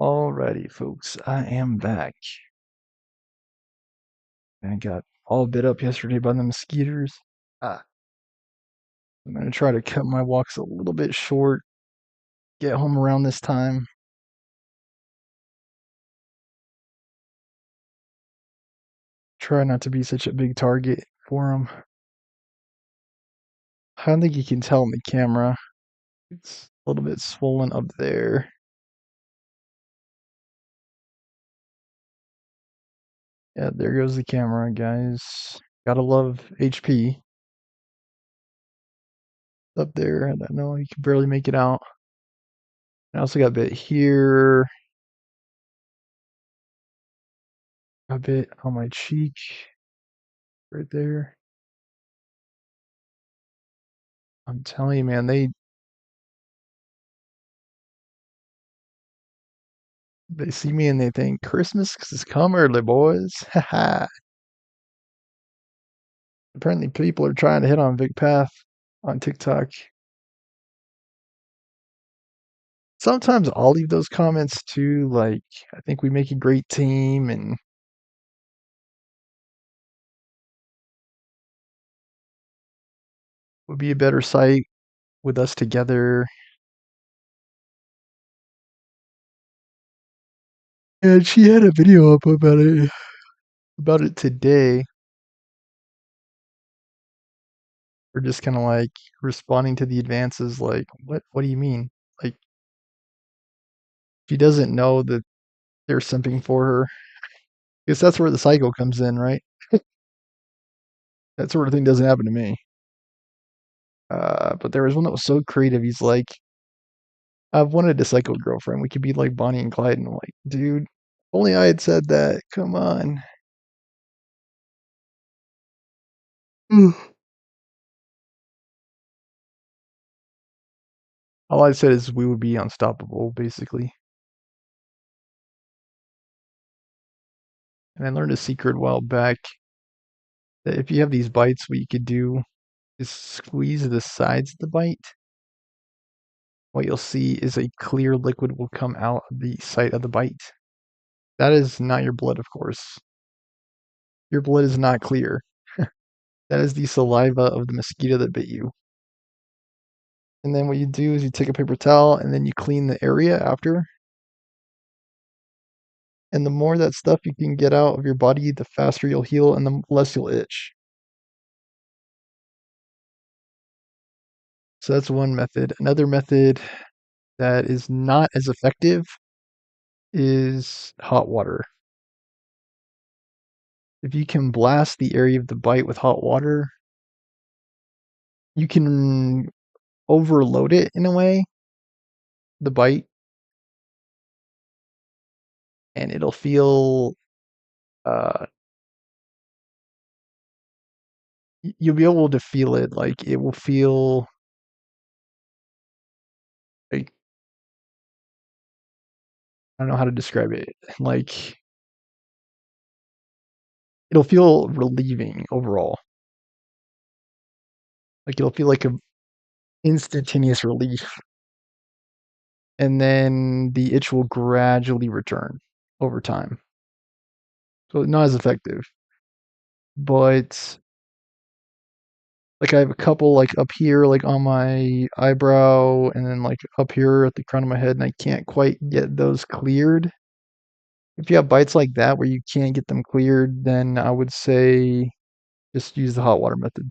Alrighty, folks, I am back. I got all bit up yesterday by the mosquitoes. Ah, I'm gonna try to cut my walks a little bit short, get home around this time. Try not to be such a big target for them. I don't think you can tell in the camera. It's a little bit swollen up there. Yeah, there goes the camera, guys. Gotta love HP. Up there, I don't know, you can barely make it out. I also got a bit here, a bit on my cheek, right there. I'm telling you, man, they see me and they think Christmas has come early, boys. Haha. Apparently, people are trying to hit on Vic Path on TikTok. Sometimes I'll leave those comments too. Like, I think we make a great team and would be a better site with us together. And she had a video up about it today. We're just kind of like responding to the advances. Like, what do you mean? Like, she doesn't know that there's something for her. Because that's where the cycle comes in, right? That sort of thing doesn't happen to me. But there was one that was so creative. He's like, I've wanted a psycho girlfriend. We could be like Bonnie and Clyde. And I'm like, dude, only I had said that. Come on. All I said is we would be unstoppable, basically. And I learned a secret a while back that if you have these bites, what you could do is squeeze the sides of the bite. What you'll see is a clear liquid will come out of the site of the bite. That is not your blood, of course. Your blood is not clear. That is the saliva of the mosquito that bit you. And then what you do is you take a paper towel and then you clean the area after. And the more that stuff you can get out of your body, the faster you'll heal and the less you'll itch. So that's one method. Another method that is not as effective is hot water. If you can blast the area of the bite with hot water, you can overload it in a way, the bite, and it'll feel uh you'll be able to feel it. Like it will feel like I don't know how to describe it. Like it'll feel relieving overall. Like it'll feel like a instantaneous relief, and then the itch will gradually return over time. So not as effective, but like I have a couple like up here, like on my eyebrow, and then like up here at the crown of my head, and I can't quite get those cleared. If you have bites like that where you can't get them cleared, then I would say just use the hot water method.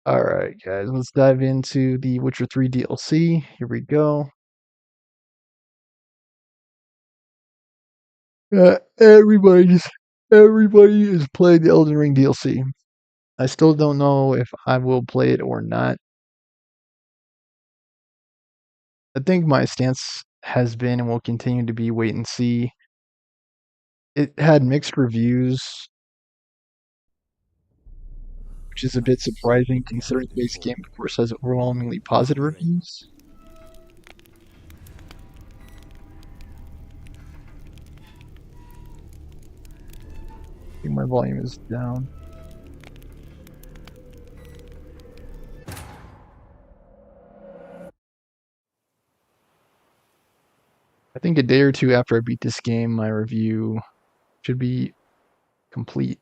All right, guys, let's dive into the Witcher 3 DLC. Here we go. Uh, everybody's everybody is playing the Elden Ring DLC. I still don't know if I will play it or not. I think my stance has been and will continue to be wait and see. It had mixed reviews, which is a bit surprising considering the base game, of course, has overwhelmingly positive reviews. I think my volume is down. think a day or two after I beat this game, my review should be complete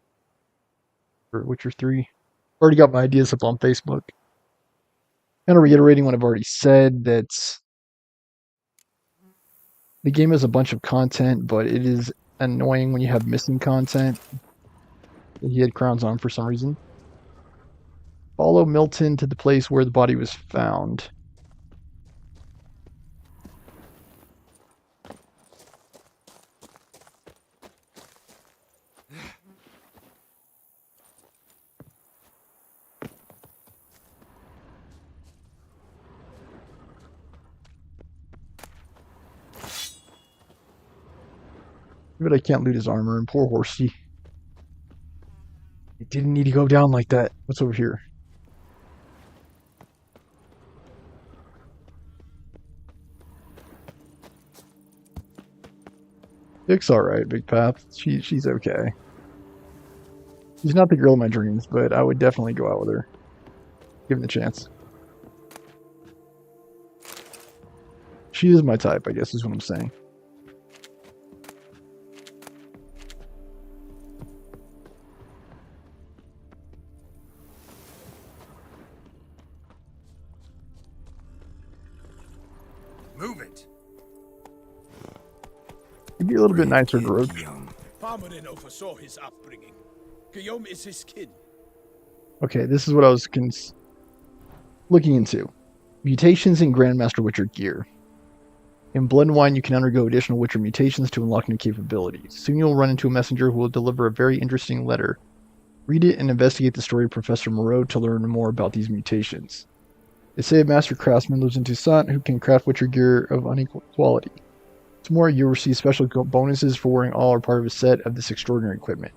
for Witcher 3. Already got my ideas up on Facebook. Kind of reiterating what I've already said, that the game has a bunch of content, but it is annoying when you have missing content. He had crowns on for some reason. Follow Milton to the place where the body was found. But I can't loot his armor, and poor Horsey. It didn't need to go down like that. What's over here? Dick's alright, Big Path. She's okay. She's not the girl of my dreams, but I would definitely go out with her. Given the chance. She is my type, I guess is what I'm saying. Move it. It'd be a little bit nicer, Grog. Farmerin oversaw his upbringing. Guillaume is his kin. Okay, this is what I was looking into. Mutations in Grandmaster Witcher gear. In Blood and Wine, you can undergo additional Witcher mutations to unlock new capabilities. Soon you'll run into a messenger who will deliver a very interesting letter. Read it and investigate the story of Professor Moreau to learn more about these mutations. They say a master craftsman lives in Toussaint who can craft Witcher gear of unequal quality. What's more, you'll receive special bonuses for wearing all or part of a set of this extraordinary equipment.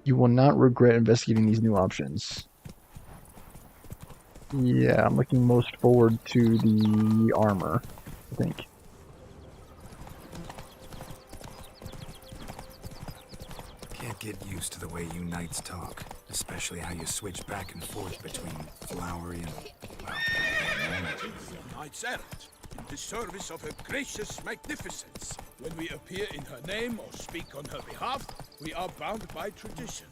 You will not regret investigating these new options. Yeah, I'm looking most forward to the armor, I think. Can't get used to the way you knights talk, especially how you switch back and forth between flowery and, well, Knights errant, in the service of her gracious magnificence. When we appear in her name or speak on her behalf, we are bound by tradition.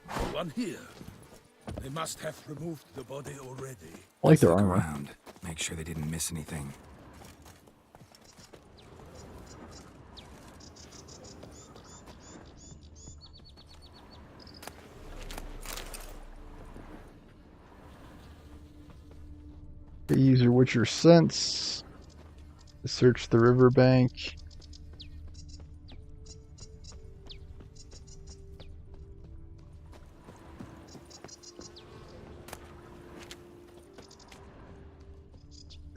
No one here. They must have removed the body already. I like their look armor. around. Make sure they didn't miss anything. Use your Witcher sense to search the riverbank.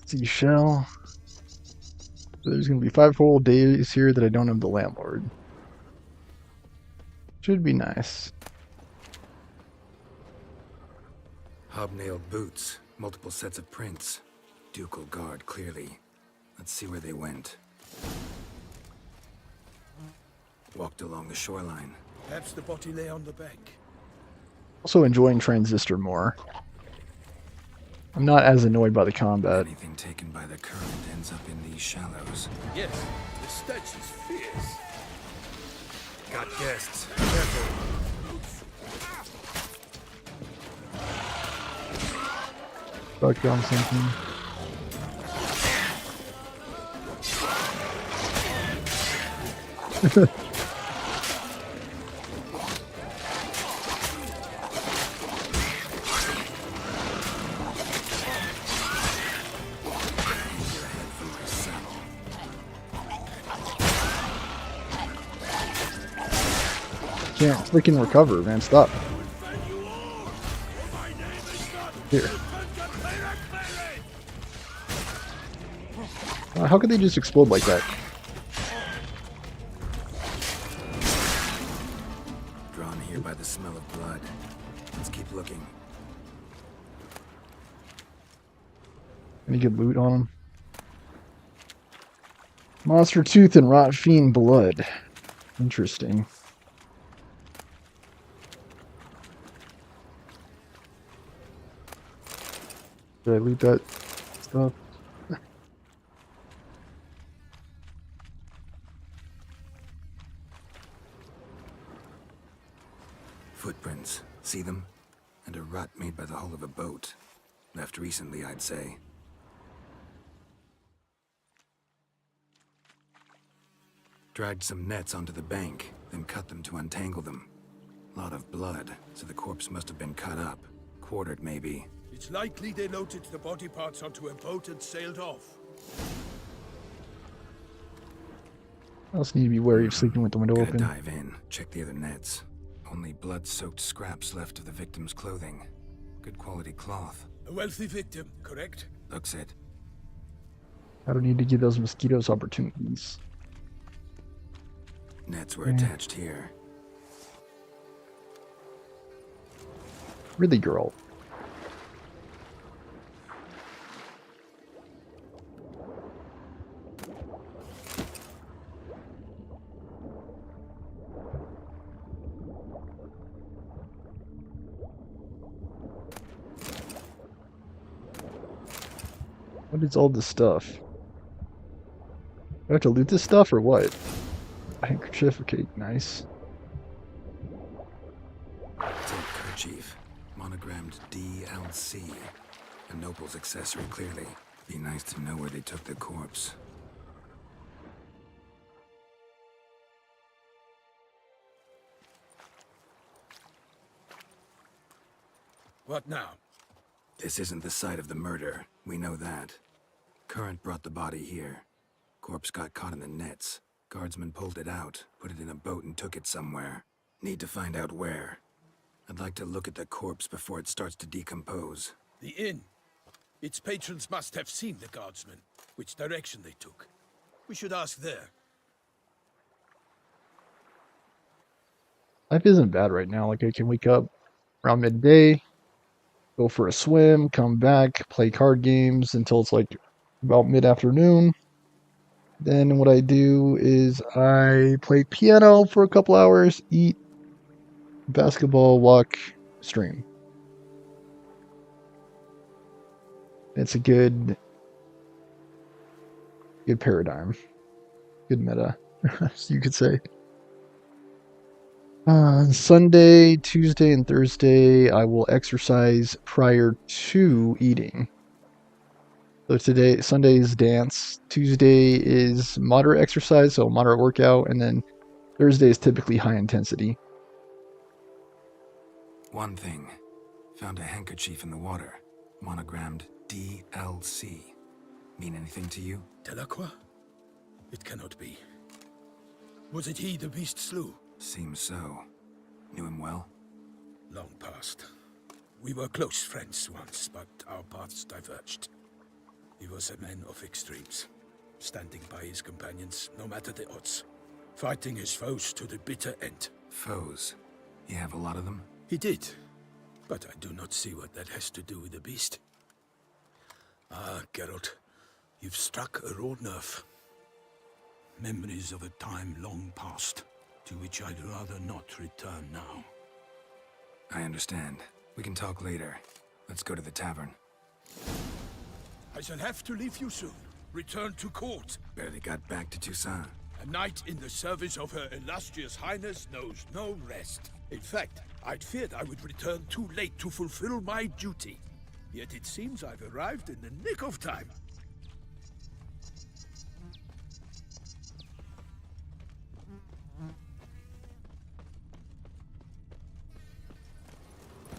Seashell. There's going to be 5 whole days here that I don't have the landlord. Should be nice. Hobnailed boots, multiple sets of prints. Ducal guard, clearly. Let's see where they went. Walked along the shoreline. Perhaps the body lay on the bank. Also enjoying Transistor more. I'm not as annoyed by the combat. Anything taken by the current ends up in these shallows. Yes, the stench is fierce. Got guests. Careful. Stuck on something. Can't freaking recover, man. Stop. Here. How could they just explode like that? Drawn here by the smell of blood. Let's keep looking. Any good loot on them? Monster Tooth and Rot Fiend Blood. Interesting. Did I loot that stuff? footprints. See them? And a rut made by the hull of a boat. Left recently, I'd say. Dragged some nets onto the bank, then cut them to untangle them. Lot of blood, so the corpse must have been cut up. Quartered, maybe. It's likely they loaded the body parts onto a boat and sailed off. I also need to be wary of sleeping with the window Gotta open. dive in, check the other nets. Only blood-soaked scraps left of the victim's clothing. Good quality cloth. A wealthy victim, correct? Looks it. I don't need to give those mosquitoes opportunities. Nets were attached here. Really, girl? What is all this stuff? Do I have to loot this stuff or what? A handkerchief, okay, nice. Silk kerchief, monogrammed DLC. A noble's accessory, clearly. Be nice to know where they took the corpse. What now? This isn't the site of the murder. We know that. Current brought the body here. Corpse got caught in the nets. Guardsmen pulled it out, put it in a boat and took it somewhere. Need to find out where. I'd like to look at the corpse before it starts to decompose. The inn. Its patrons must have seen the guardsmen, which direction they took. We should ask there. Life isn't bad right now. Like, I can wake up around midday, go for a swim, come back, play card games until it's like about mid-afternoon. Then what I do is I play piano for a couple hours, eat, basketball, walk, stream. It's a good paradigm. Good meta, as you could say. Sunday, Tuesday, and Thursday, I will exercise prior to eating. So today, Sunday is dance. Tuesday is moderate exercise, so moderate workout, and then Thursday is typically high intensity. One thing. Found a handkerchief in the water. Monogrammed DLC. Mean anything to you? Delacroix? It cannot be. Was it he the beast slew? Seems so. Knew him well? Long past. We were close friends once, but our paths diverged. He was a man of extremes, standing by his companions no matter the odds, fighting his foes to the bitter end. Foes? You have a lot of them? He did, but I do not see what that has to do with the beast. Ah, Geralt, you've struck a raw nerve. Memories of a time long past, to which I'd rather not return now. I understand. We can talk later. Let's go to the tavern. I shall have to leave you soon. Return to court. Barely got back to Toussaint. A knight in the service of Her Illustrious Highness knows no rest. In fact, I'd feared I would return too late to fulfill my duty. Yet it seems I've arrived in the nick of time.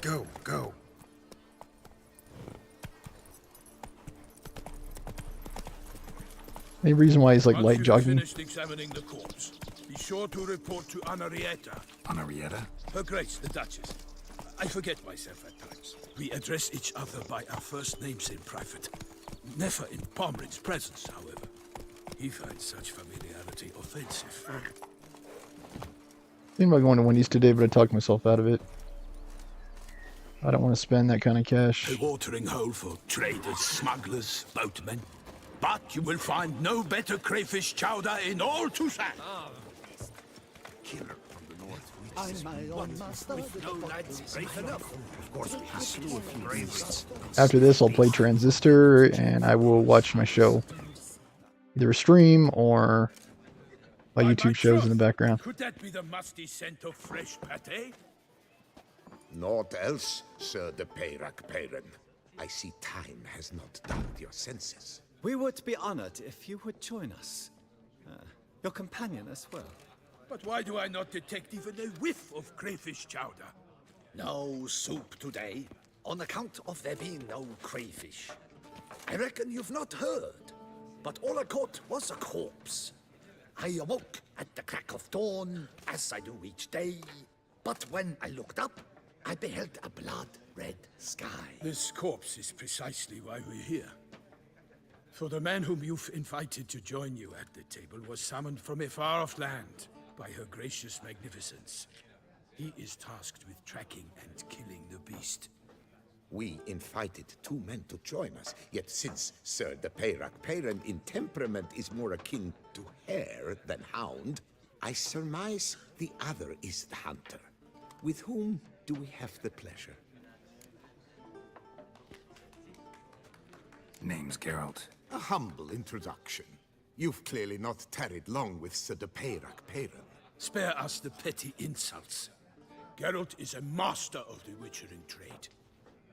Go, go. Any reason why he's like Once light you've jogging? finished examining the corpse, be sure to report to Anarietta, Anarietta? Her Grace the Duchess. I forget myself at times. We address each other by our first names in private. Never in Pomrin's presence, however. He finds such familiarity offensive. Thinking about going to Wendy's today, but I talked myself out of it. I don't want to spend that kind of cash. A watering hole for traders, smugglers, boatmen. But you will find no better crayfish chowder in all Toussaint. Killer from the north. I'm my own master. No lads brave enough. Of course, we slew a few bravest. After this, I'll play Transistor, and I will watch my show. Either a stream or my By YouTube shows in the background. Could that be the musty scent of fresh pate? Naught else, Sir de Peyrac Peyren. I see time has not dulled your senses. We would be honored if you would join us. Your companion as well. But why do I not detect even a whiff of crayfish chowder? No soup today, on account of there being no crayfish. I reckon you've not heard, but all I caught was a corpse. I awoke at the crack of dawn, as I do each day, but when I looked up, I beheld a blood-red sky. This corpse is precisely why we're here. For the man whom you've invited to join you at the table was summoned from a far-off land by her gracious magnificence. He is tasked with tracking and killing the beast. We invited 2 men to join us, yet since Sir de Peyrac Peyren in temperament is more akin to hare than hound, I surmise the other is the hunter. With whom do we have the pleasure? Name's Geralt. A humble introduction. You've clearly not tarried long with Sir de Peyrac Peyren. Spare us the petty insults. Geralt is a master of the witchering trade.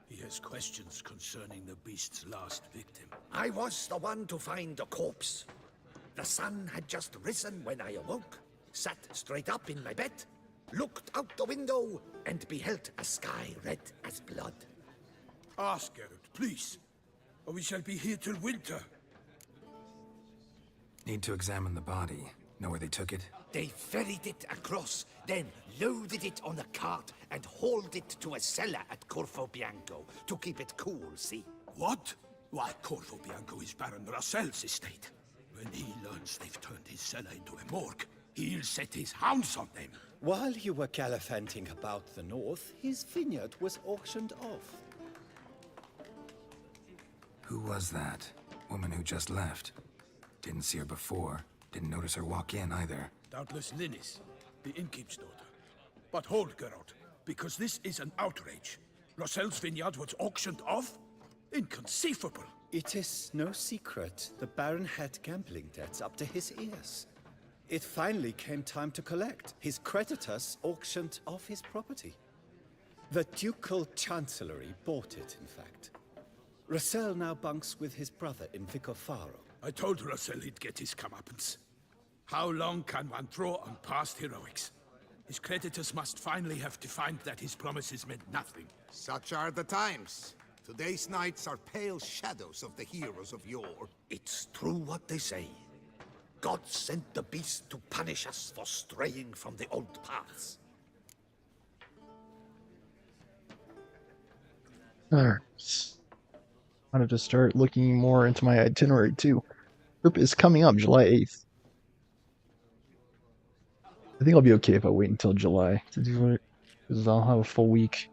He has questions concerning the beast's last victim. I was the one to find the corpse. The sun had just risen when I awoke, sat straight up in my bed, looked out the window, and beheld a sky red as blood. Ask Geralt, please, or we shall be here till winter. Need to examine the body. Know where they took it? They ferried it across, then loaded it on a cart and hauled it to a cellar at Corvo Bianco to keep it cool, see? What? Why, Corvo Bianco is Baron Russell's estate. When he learns they've turned his cellar into a morgue, he'll set his hounds on them. While you were gallivanting about the north, his vineyard was auctioned off. Who was that? Woman who just left. Didn't see her before. Didn't notice her walk in either. Doubtless Linnis, the innkeep's daughter. But hold, Geralt, because this is an outrage. Russell's vineyard was auctioned off? Inconceivable. It is no secret the Baron had gambling debts up to his ears. It finally came time to collect. His creditors auctioned off his property. The Ducal Chancellery bought it, in fact. Russell now bunks with his brother in Vicofaro. I told Russell he'd get his comeuppance. How long can one throw on past heroics? His creditors must finally have defined that his promises meant nothing. Such are the times. Today's knights are pale shadows of the heroes of yore. It's true what they say. God sent the beast to punish us for straying from the old paths. Alright. I'm gonna just start looking more into my itinerary too. Trip is coming up July 8th. I think I'll be okay if I wait until July to do it, because I'll have a full week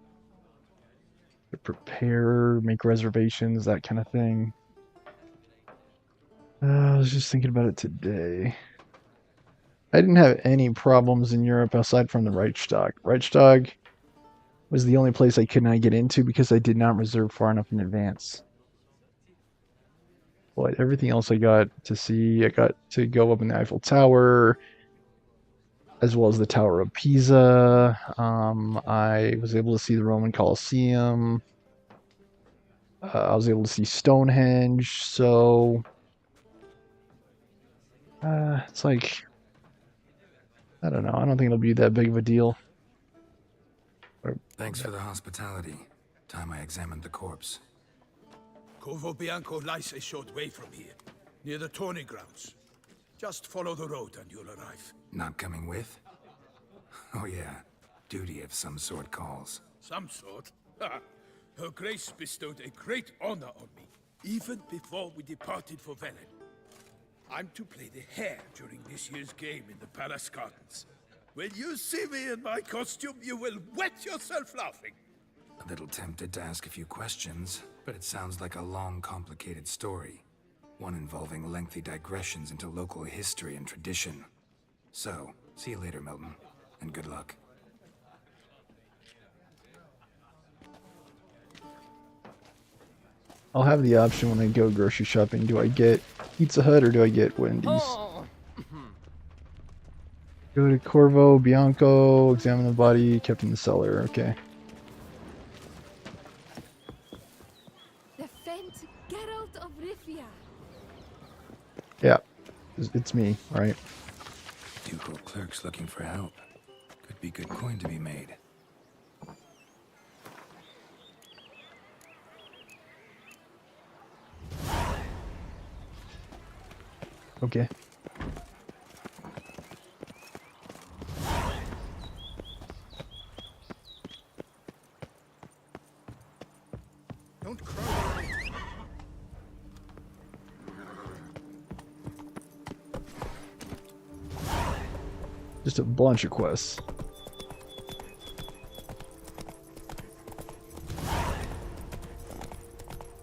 to prepare, make reservations, that kind of thing. I was just thinking about it today. I didn't have any problems in Europe aside from the Reichstag. Reichstag was the only place I could not get into because I did not reserve far enough in advance. But everything else I got to see, I got to go up in the Eiffel Tower, as well as the Tower of Pisa. I was able to see the Roman Colosseum. I was able to see Stonehenge, so it's like, I don't know, I don't think it'll be that big of a deal. Thanks for the hospitality. Time I examined the corpse. Corvo Bianco lies a short way from here, near the tourney grounds. Just follow the road and you'll arrive. Not coming with? Oh yeah, duty of some sort calls. Some sort? Ha! Her Grace bestowed a great honor on me, even before we departed for Velen. I'm to play the hare during this year's game in the palace gardens. When you see me in my costume, you will wet yourself laughing. A little tempted to ask a few questions, but it sounds like a long, complicated story. One involving lengthy digressions into local history and tradition. So, see you later, Milton, and good luck. I'll have the option when I go grocery shopping. Do I get Pizza Hut or do I get Wendy's? Go to Corvo Bianco, examine the body kept in the cellar. Okay. It's me, right? Ducal clerks looking for help. Could be good coin to be made. Okay. Don't cry. Just a bunch of quests.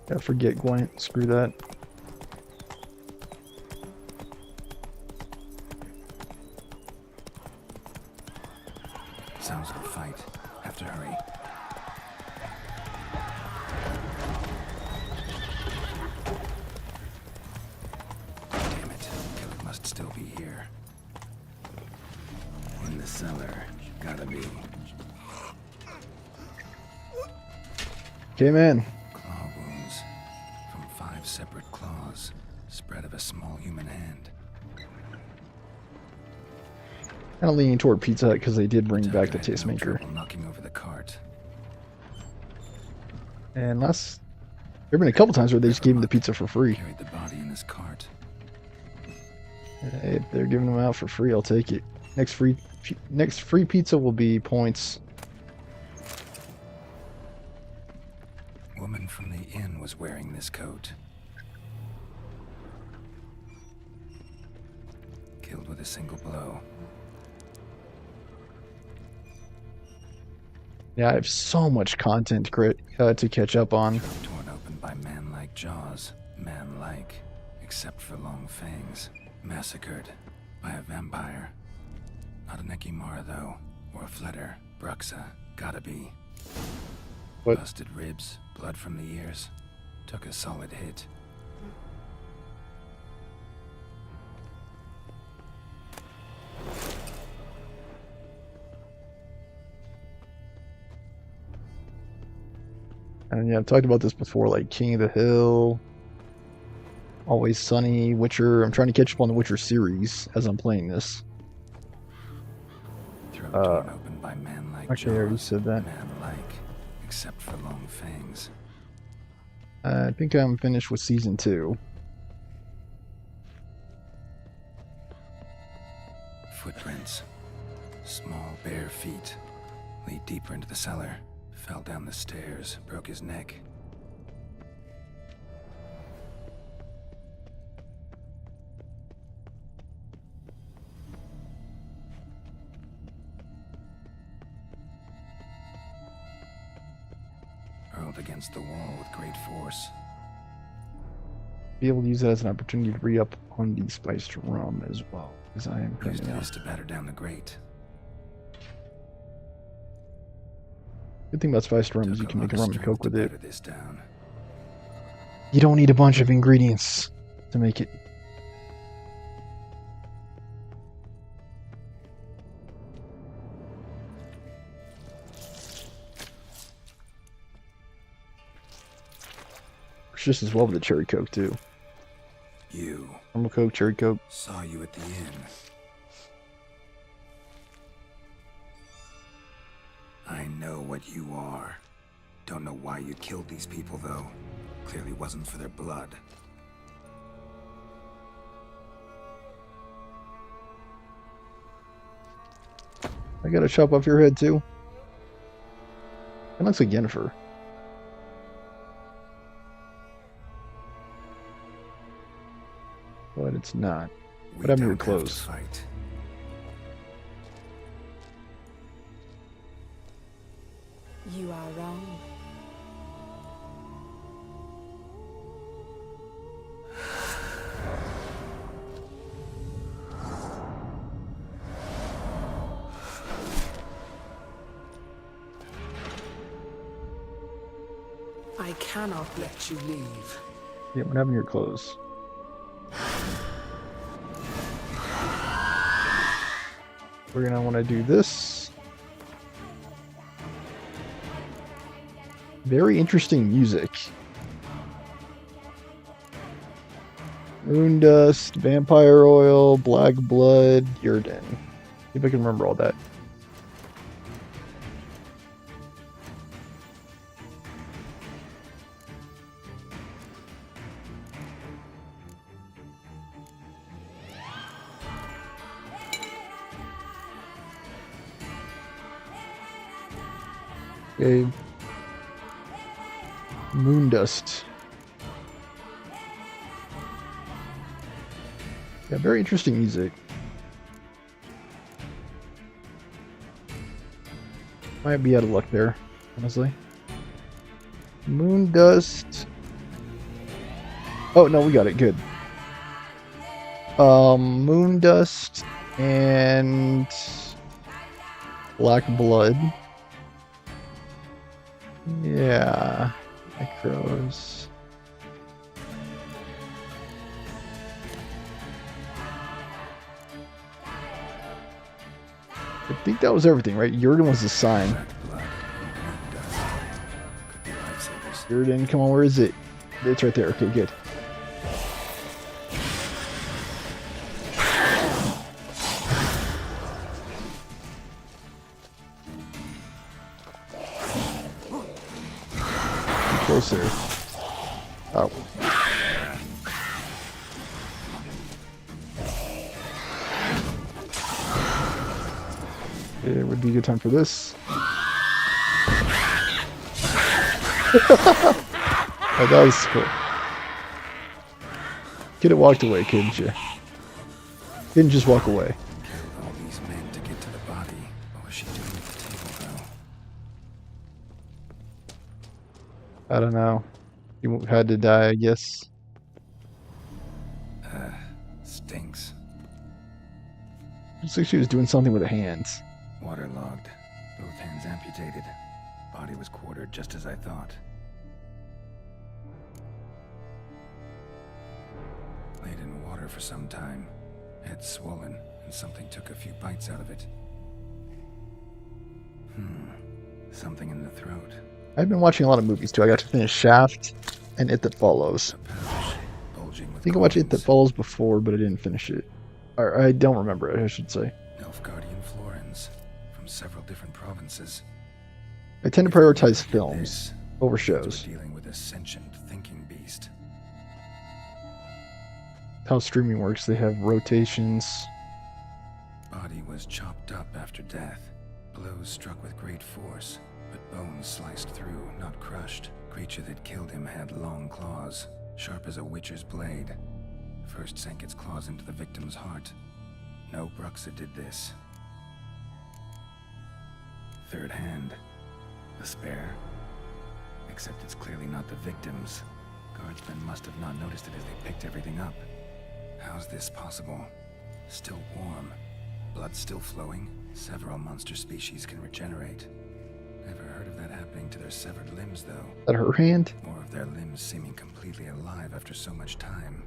Yeah, forget Gwent. Screw that. Sounds like a fight. Have to hurry. Damn it. Killer must still be here. In the cellar. Gotta be. Okay, man. Claw wounds. From 5 separate claws. Spread of a small human hand. Kind of leaning toward Pizza Hut because they did bring Tell back her the I had no Tastemaker. trouble knocking over the cart. And there've been a couple times where they just gave him the pizza for free. Carried the body in his cart. If they're giving them out for free, I'll take it. Next free pizza will be points. Woman from the inn was wearing this coat. Killed with a single blow. Yeah, I have so much content to catch up on. Throat torn open by man-like jaws. Man-like, except for long fangs. Massacred by a vampire. Not an Ekimara, though. Or a Fletter. Bruxa. Gotta be. What? Busted ribs. Blood from the ears. Took a solid hit. And yeah, I've talked about this before, like King of the Hill, Always Sunny, Witcher. I'm trying to catch up on the Witcher series as I'm playing this. Throat torn open by man-like Actually, I already jaws. said that. Man-like, except for long fangs. I think I'm finished with season 2. Footprints. Small, bare feet. Lead deeper into the cellar. Fell down the stairs. Broke his neck. Hurled against the wall with great force. Be able to use that as an opportunity to re-up on the spiced rum as well, because I am Used coming out. this to batter down the grate. Good thing about spiced rum is Took you a can make a lot of rum and strength coke with to it. batter this down. You don't need a bunch of ingredients to make it. Works just as well with the cherry coke too. You. Normal coke, cherry coke. Saw you at the inn. I know what you are. Don't know why you killed these people, though. Clearly wasn't for their blood. I gotta chop off your head too. That looks like Yennefer. But it's not. We But I'm your don't have to clothes. fight. You are wrong. I cannot let you leave. Yeah, what happened to your clothes? We're gonna want to do this. Very interesting music. Moondust, Vampire Oil, Black Blood, Yrden. See if I can remember all that. Okay. Moondust. Yeah, very interesting music. Might be out of luck there, honestly. Moondust. Oh no, we got it. Good. Moondust and Black Blood. Yeah, Necros. I think that was everything, right? Yrden was the sign. Yrden, come on, where is it? It's right there. Okay, good. Closer. Oh. It would be a good time for this. Oh, that was cool. Could have walked away, couldn't you? Didn't just walk away. Killed all these men to get to the body. What was she doing at the table, though? I don't know. You had to die, I guess. Stinks. Looks like she was doing something with her hands. Waterlogged. Both hands amputated. Body was quartered just as I thought. Laid in water for some time. Head swollen, and something took a few bites out of it. Something in the throat. I've been watching a lot of movies too. I got to finish Shaft and It That Follows. A pouch, bulging I with think I watched It That coins. Follows before, but I didn't finish it. Or I don't remember it, I should say. Nilfgaardian Florins from several different provinces. I tend to If we prioritize look at films this, over means shows. We're dealing with a sentient thinking beast. How streaming works, they have rotations. Body was chopped up after death. Blows struck with great force, but bones sliced through, not crushed. Creature that killed him had long claws, sharp as a witcher's blade. First sank its claws into the victim's heart. No Bruxa did this. Third hand. A spare. Except it's clearly not the victim's. Guardsmen must have not noticed it as they picked everything up. How's this possible? Still warm. Blood still flowing. Several monster species can regenerate. Never heard of that happening to their severed limbs, though. Is that her hand? Or of their limbs seeming completely alive after so much time.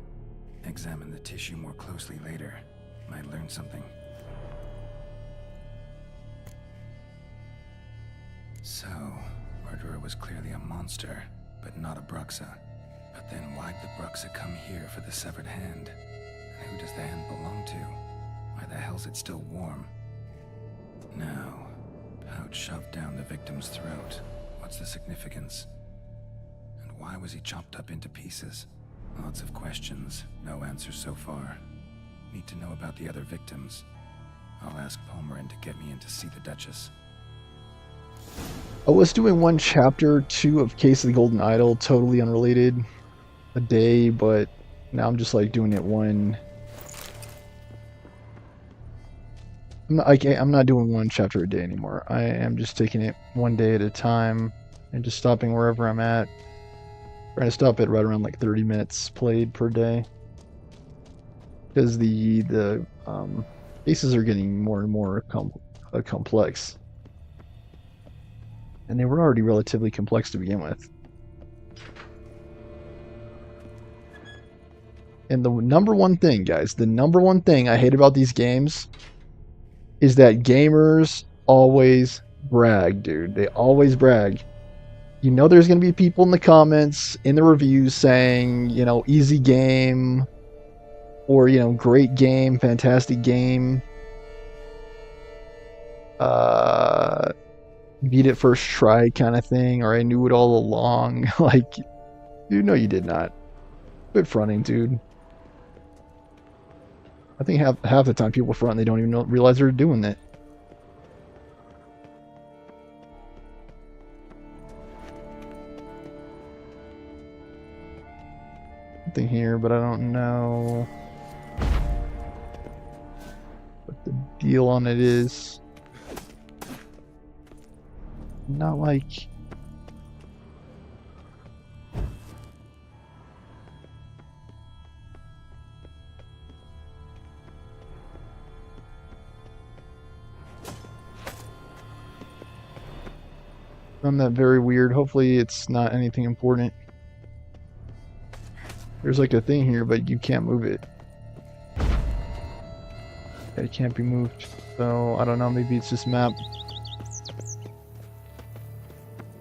Examine the tissue more closely later. Might learn something. So, murderer was clearly a monster, but not a Bruxa. But then why'd the Bruxa come here for the severed hand? And who does the hand belong to? Why the hell's it still warm? Now, pouch shoved down the victim's throat. What's the significance? And why was he chopped up into pieces? Lots of questions, no answers so far. Need to know about the other victims. I'll ask Palmerin to get me in to see the Duchess. I was doing one chapter 2 of Case of the Golden Idol, totally unrelated, a day, but now I'm just like doing it one. I'm not doing one chapter a day anymore. I am just taking it one day at a time and just stopping wherever I'm at. Trying to stop at right around like 30 minutes played per day. Because the cases are getting more and more complex. And they were already relatively complex to begin with. And the number one thing, guys, the number one thing I hate about these games is that gamers always brag, dude. They always brag. You know there's going to be people in the comments, in the reviews saying, you know, easy game, or great game, fantastic game, beat it first try kind of thing, or I knew it all along. Like, dude, no, you did not. Quit fronting, dude. I think half the time people front, they don't even realize they're doing it. Something here, but I don't know what the deal on it is. Not like... Found that very weird. Hopefully it's not anything important. There's like a thing here, but you can't move it. It can't be moved. So, I don't know, maybe it's this map.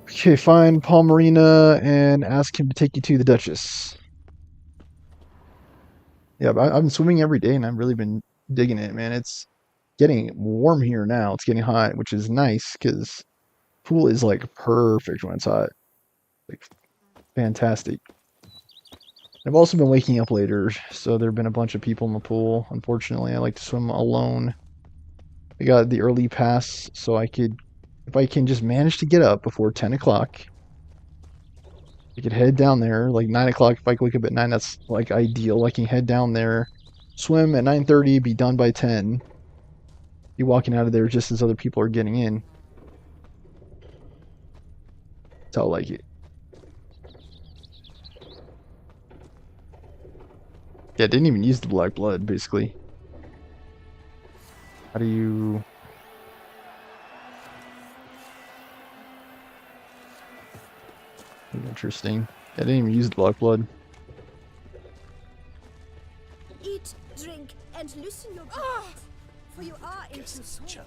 Okay, find Paul Marina and ask him to take you to the Duchess. Yeah, I've been swimming every day and I've really been digging it, man. It's getting warm here now. It's getting hot, which is nice because pool is like perfect when it's hot. Like, fantastic. I've also been waking up later, so there have been a bunch of people in the pool. Unfortunately, I like to swim alone. I got the early pass, so I could, if I can just manage to get up before 10 o'clock, I could head down there, like 9 o'clock. If I can wake up at 9, that's like ideal. I can head down there, swim at 9:30, be done by 10. Be walking out of there just as other people are getting in. That's how I like it. Yeah, didn't even use the black blood, basically. How do you... Interesting. I didn't even use the black blood. Eat, drink, and loosen your grip, for you are into swim.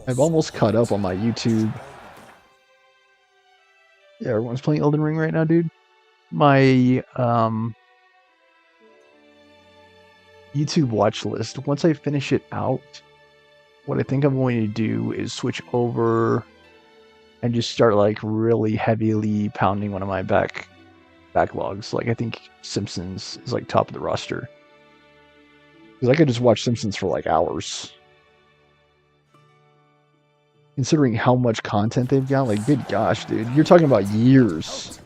I've almost caught up on my YouTube. Yeah, everyone's playing Elden Ring right now, dude. My YouTube watch list, once I finish it out, what I think I'm going to do is switch over and just start like really heavily pounding one of my backlogs. Like I think Simpsons is like top of the roster. Because I could just watch Simpsons for like hours. Considering how much content they've got, like good gosh, dude. You're talking about years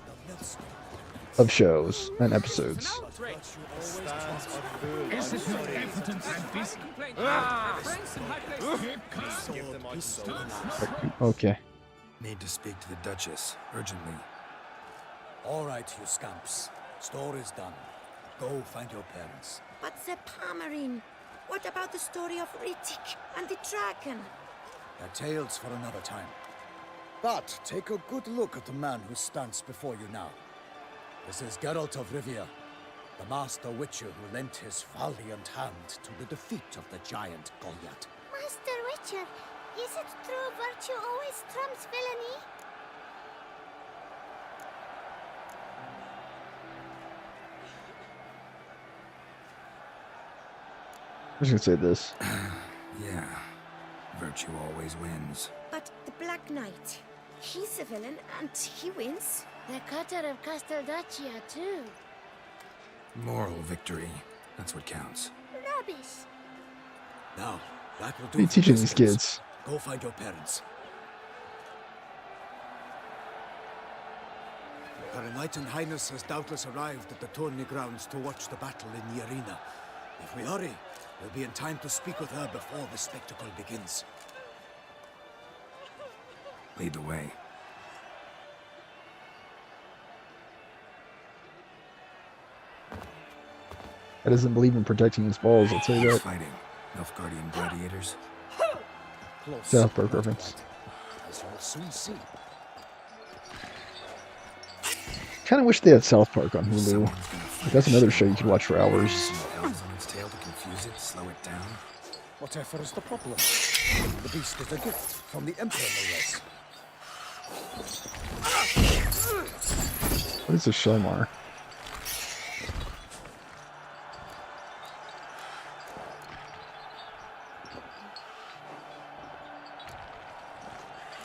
of shows and episodes. Okay. Need to speak to the Duchess, urgently. All right, you scamps. Story's done. Go find your parents. But the Palmerine, what about the story of Riddick and the dragon? They're tales for another time. But take a good look at the man who stands before you now. This is Geralt of Rivia, the master witcher who lent his valiant hand to the defeat of the giant Goliath. Master Witcher, is it true virtue always trumps villainy? I'm just gonna say this. Yeah, virtue always wins. But the Black Knight, he's a villain and he wins. The cutter of Casteldaccia, too. Moral victory, that's what counts. Rubbish. Now, that will What do. are you for teaching this these once. kids? Go find your parents. Her Enlightened Highness has doubtless arrived at the tourney grounds to watch the battle in the arena. If we hurry, we'll be in time to speak with her before the spectacle begins. Lead the way. I doesn't believe in protecting his balls, I'll tell you that. Fighting. Nilfgaardian gladiators. Close. South Park reference. As you'll soon see. Kind of wish they had South Park on Hulu. Someone's gonna Like, fight that's a another ship. show you could watch for hours. Some elves on its tail to confuse it, slow it down. Whatever is the problem? The beast is a gift from the Emperor, no less. What is a Shelmar?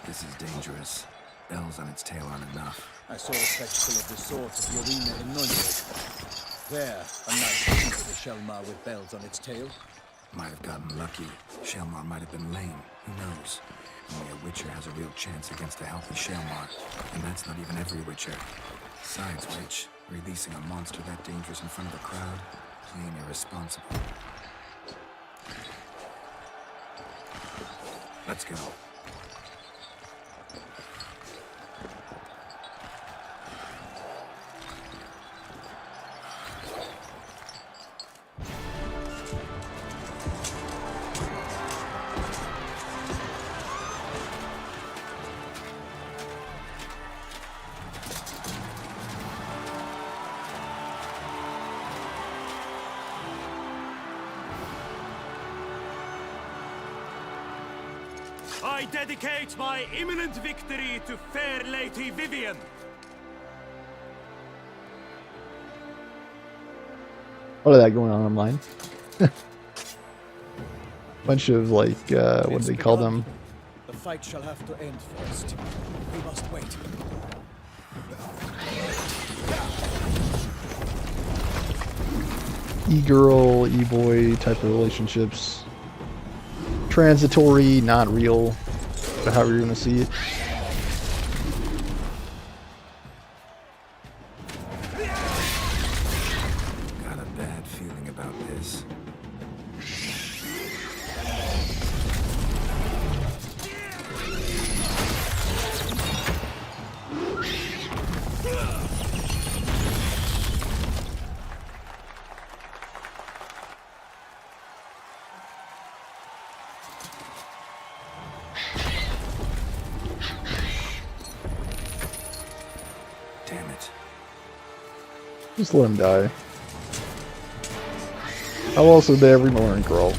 This is dangerous. Bells on its tail aren't enough. I saw a spectacle of the sort at the arena in Nuremberg. There, a knight defeated a Shelmar with bells on its tail. Might have gotten lucky. Shelmar might have been lame. Who knows? Only a Witcher has a real chance against a healthy Shelmar. And that's not even every Witcher. Besides which, releasing a monster that dangerous in front of a crowd? Plain irresponsible. Let's go. I dedicate my imminent victory to fair Lady Vivian. What is that going on online? Bunch of like, what do they call them? The fight shall have to end first. We must wait. E-girl, e-boy type of relationships. Transitory, not real, but however you're gonna see it. Got a bad feeling about this. Damn it. Just let him die. How else would they ever learn, girl?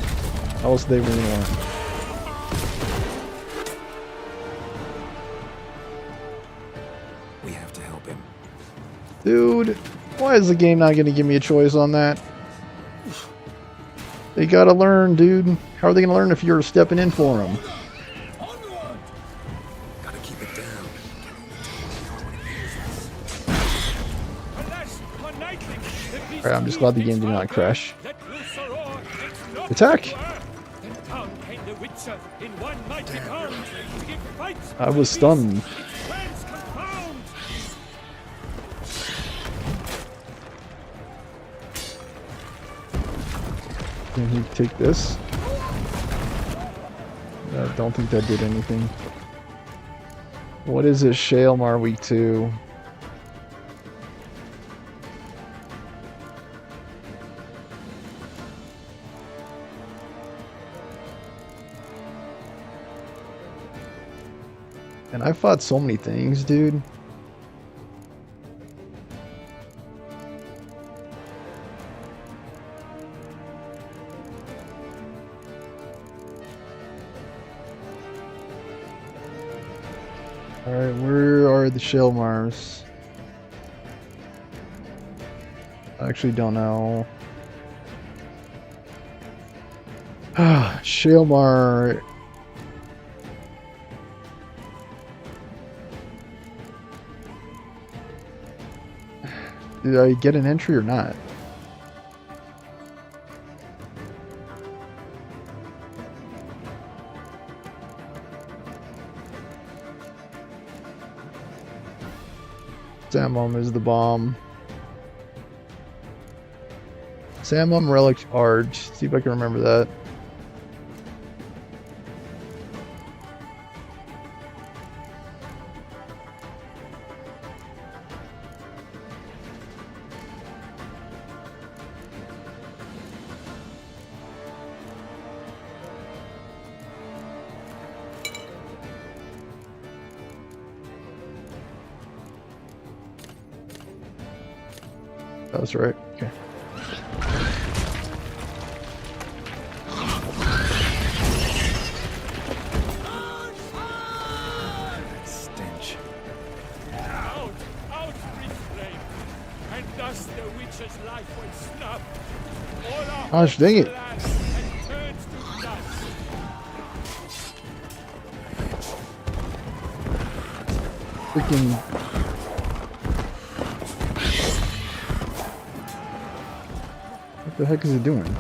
How else would they ever learn? We have to help him. Dude, why is the game not gonna give me a choice on that? They gotta learn, dude. How are they gonna learn if you're stepping in for them? Gotta keep it down. Alright, I'm just glad the game did not crash. Attack! I was stunned. Can he take this? I don't think that did anything. What is it, Shelmar week 2? And I fought so many things, dude. Alright, where are the Shelmars? I actually don't know. Shelmar. Did I get an entry or not? Samum is the bomb. Samum Relic Arch. See if I can remember that. That's right. Okay. Stench. Out, out, beast flame! Gosh, dang it. Freaking. What the heck is it doing?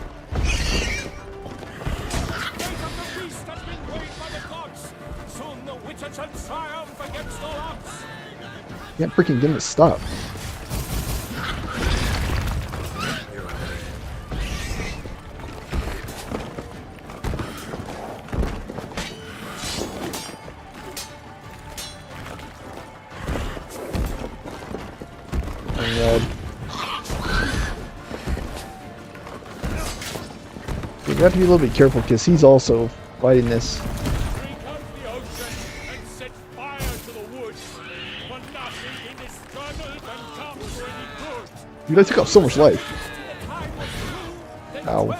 Can't freaking get it to stop. We have to be a little bit careful because he's also fighting this. Dude, I took out so much life. Ow.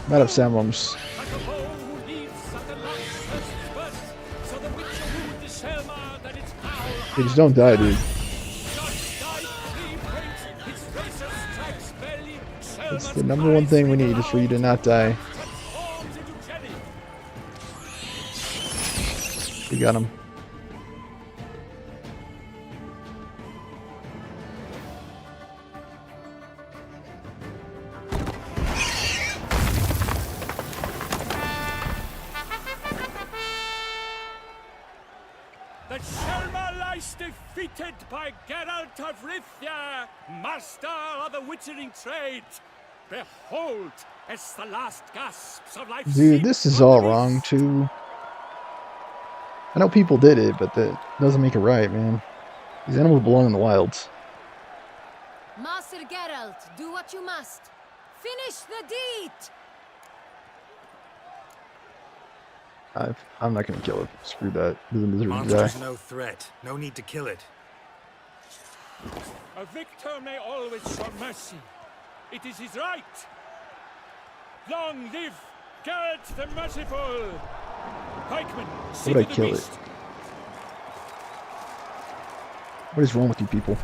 I'm out of sandworms. Hey, just don't die, dude. It's the number one thing we need is for you to not die. We got him. The Selma lies defeated by Geralt of Rivia, master of the witchering trade. Behold, as the last gasps of life. Dude, this is all wrong too. I know people did it, but that doesn't make it right, man. These animals belong in the wilds. Master Geralt, do what you must. Finish the deed! I'm not gonna kill it. Screw that. This is a miserable guy. Monster's no threat. No need to kill it. A victor may always show mercy. It is his right. Long live Geralt the Merciful! Pikeman, see Why would I to the kill beast. it? What is wrong with you people?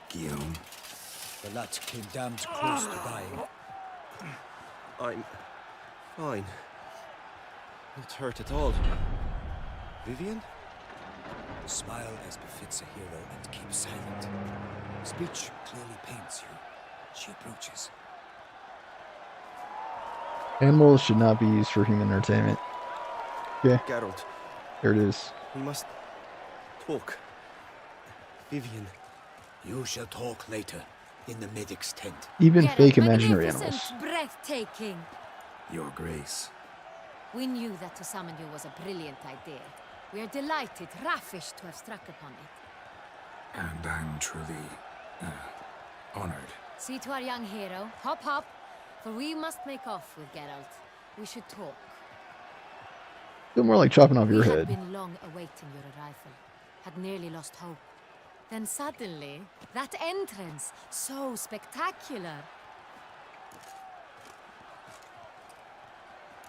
Guillaume. The lad came damned close to dying. I'm fine. Not hurt at all. Vivian? Smile as befits a hero and keep silent. Speech clearly pains you. She approaches. Animals should not be used for human entertainment. Yeah, Geralt, there it is. we must talk. Vivian. You shall talk later, in the medic's tent. Even Geralt, fake imaginary magnificent, animals. breathtaking. Your Grace. We knew that to summon you was a brilliant idea. We are delighted, ravished to have struck upon it. And I'm truly honored. See to our young hero. Hop, hop. For we must make off with Geralt. We should talk. Feel more like chopping off your We had head. been long awaiting your arrival. Had nearly lost hope. Then suddenly, that entrance, so spectacular.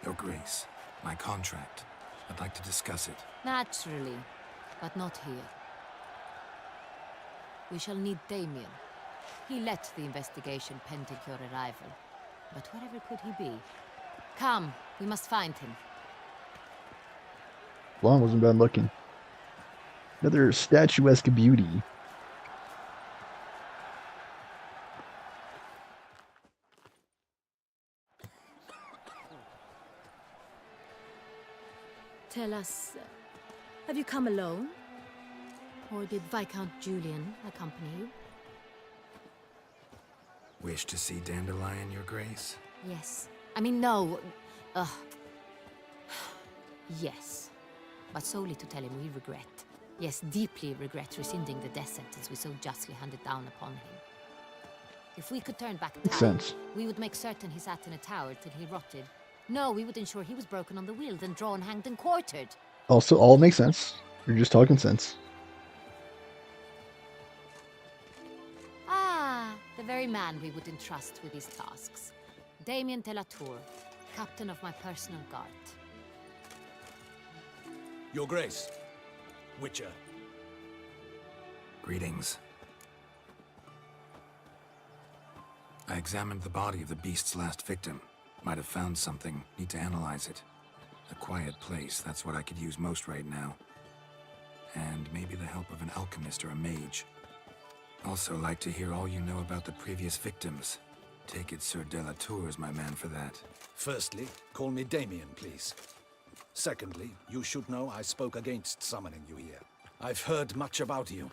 Your Grace, my contract. I'd like to discuss it. Naturally, but not here. We shall need Damien. He led the investigation pending your arrival. But wherever could he be? Come, we must find him. Blonde wasn't bad looking. Another statuesque beauty. Tell us, have you come alone? Or did Viscount Julian accompany you? Wish to see Dandelion, Your Grace? Yes. I mean, no. Yes. But solely to tell him we regret. Yes, deeply regret rescinding the death sentence we so justly handed down upon him. If we could turn back Makes time, sense. we would make certain he sat in a tower till he rotted. No, we would ensure he was broken on the wheel, then drawn, hanged, and quartered. Also, all makes sense. You're just talking sense. Ah, the very man we would entrust with these tasks. Damien de la Tour, captain of my personal guard. Your Grace, Witcher. Greetings. I examined the body of the beast's last victim. Might have found something. Need to analyze it. A quiet place, that's what I could use most right now. And maybe the help of an alchemist or a mage. Also like to hear all you know about the previous victims. Take it Sir de la Tour is my man for that. Firstly, call me Damien, please. Secondly, you should know I spoke against summoning you here. I've heard much about you.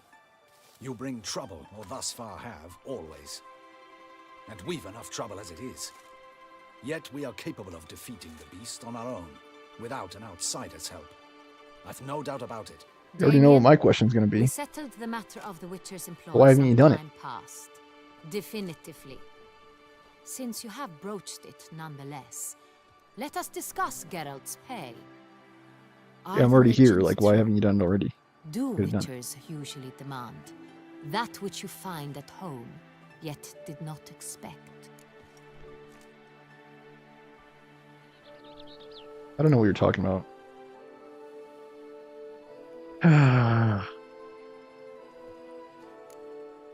You bring trouble, or thus far have, always. And we've enough trouble as it is. Yet we are capable of defeating the beast on our own, without an outsider's help. I've no doubt about it. You already know what my question's gonna We be. settled the matter of the Witcher's employ Why haven't you done it? some time past. Definitively. Since you have broached it nonetheless, let us discuss Geralt's pay. Yeah, I'm already here. Like, why haven't you done it already? Do Could've done it. Witchers usually demand that which you find at home, yet did not expect? I don't know what you're talking about.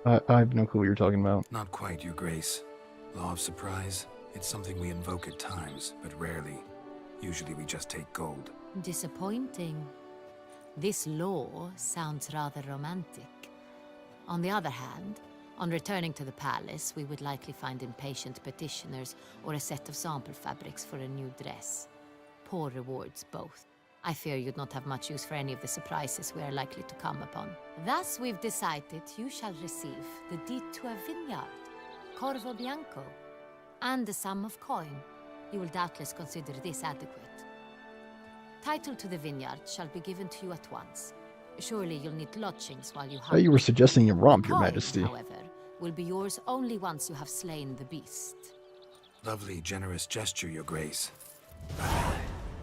I have no clue what you're talking about. Not quite, Your Grace. Law of surprise? It's something we invoke at times, but rarely. Usually we just take gold. Disappointing. This law sounds rather romantic. On the other hand, on returning to the palace, we would likely find impatient petitioners or a set of sample fabrics for a new dress. Poor rewards, both. I fear you'd not have much use for any of the surprises we are likely to come upon. Thus, we've decided you shall receive the deed to a vineyard, Corvo Bianco, and a sum of coin. You will doubtless consider this adequate. Title to the vineyard shall be given to you at once. Surely you'll need lodgings while you I thought hunt. you were suggesting a romp, Your Coin, Majesty. however, will be yours only once you have slain the beast. Lovely, generous gesture, Your Grace.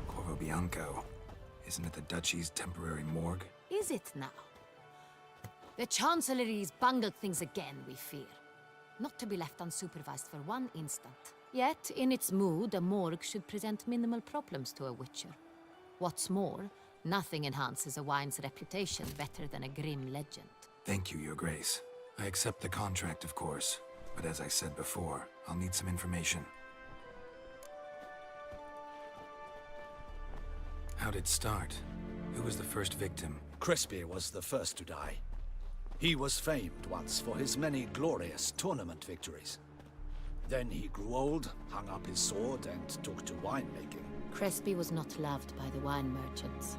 Corvo Bianco. Isn't it the Duchy's temporary morgue? Is it now? The Chancellery's bungled things again, we fear. Not to be left unsupervised for one instant. Yet, in its mood, a morgue should present minimal problems to a Witcher. What's more, nothing enhances a wine's reputation better than a grim legend. Thank you, Your Grace. I accept the contract, of course. But as I said before, I'll need some information. How'd it start? Who was the first victim? Crespi was the first to die. He was famed once for his many glorious tournament victories. Then he grew old, hung up his sword, and took to winemaking. Crespi was not loved by the wine merchants.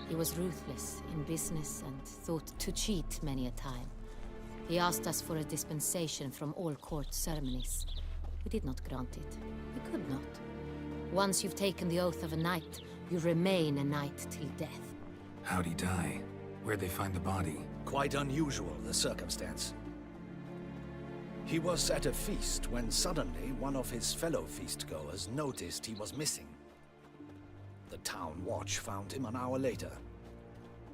He was ruthless in business and thought to cheat many a time. He asked us for a dispensation from all court ceremonies. We did not grant it. We could not. Once you've taken the oath of a knight, you remain a knight till death. How'd he die? Where'd they find the body? Quite unusual, the circumstance. He was at a feast when suddenly one of his fellow feastgoers noticed he was missing. The town watch found him an hour later.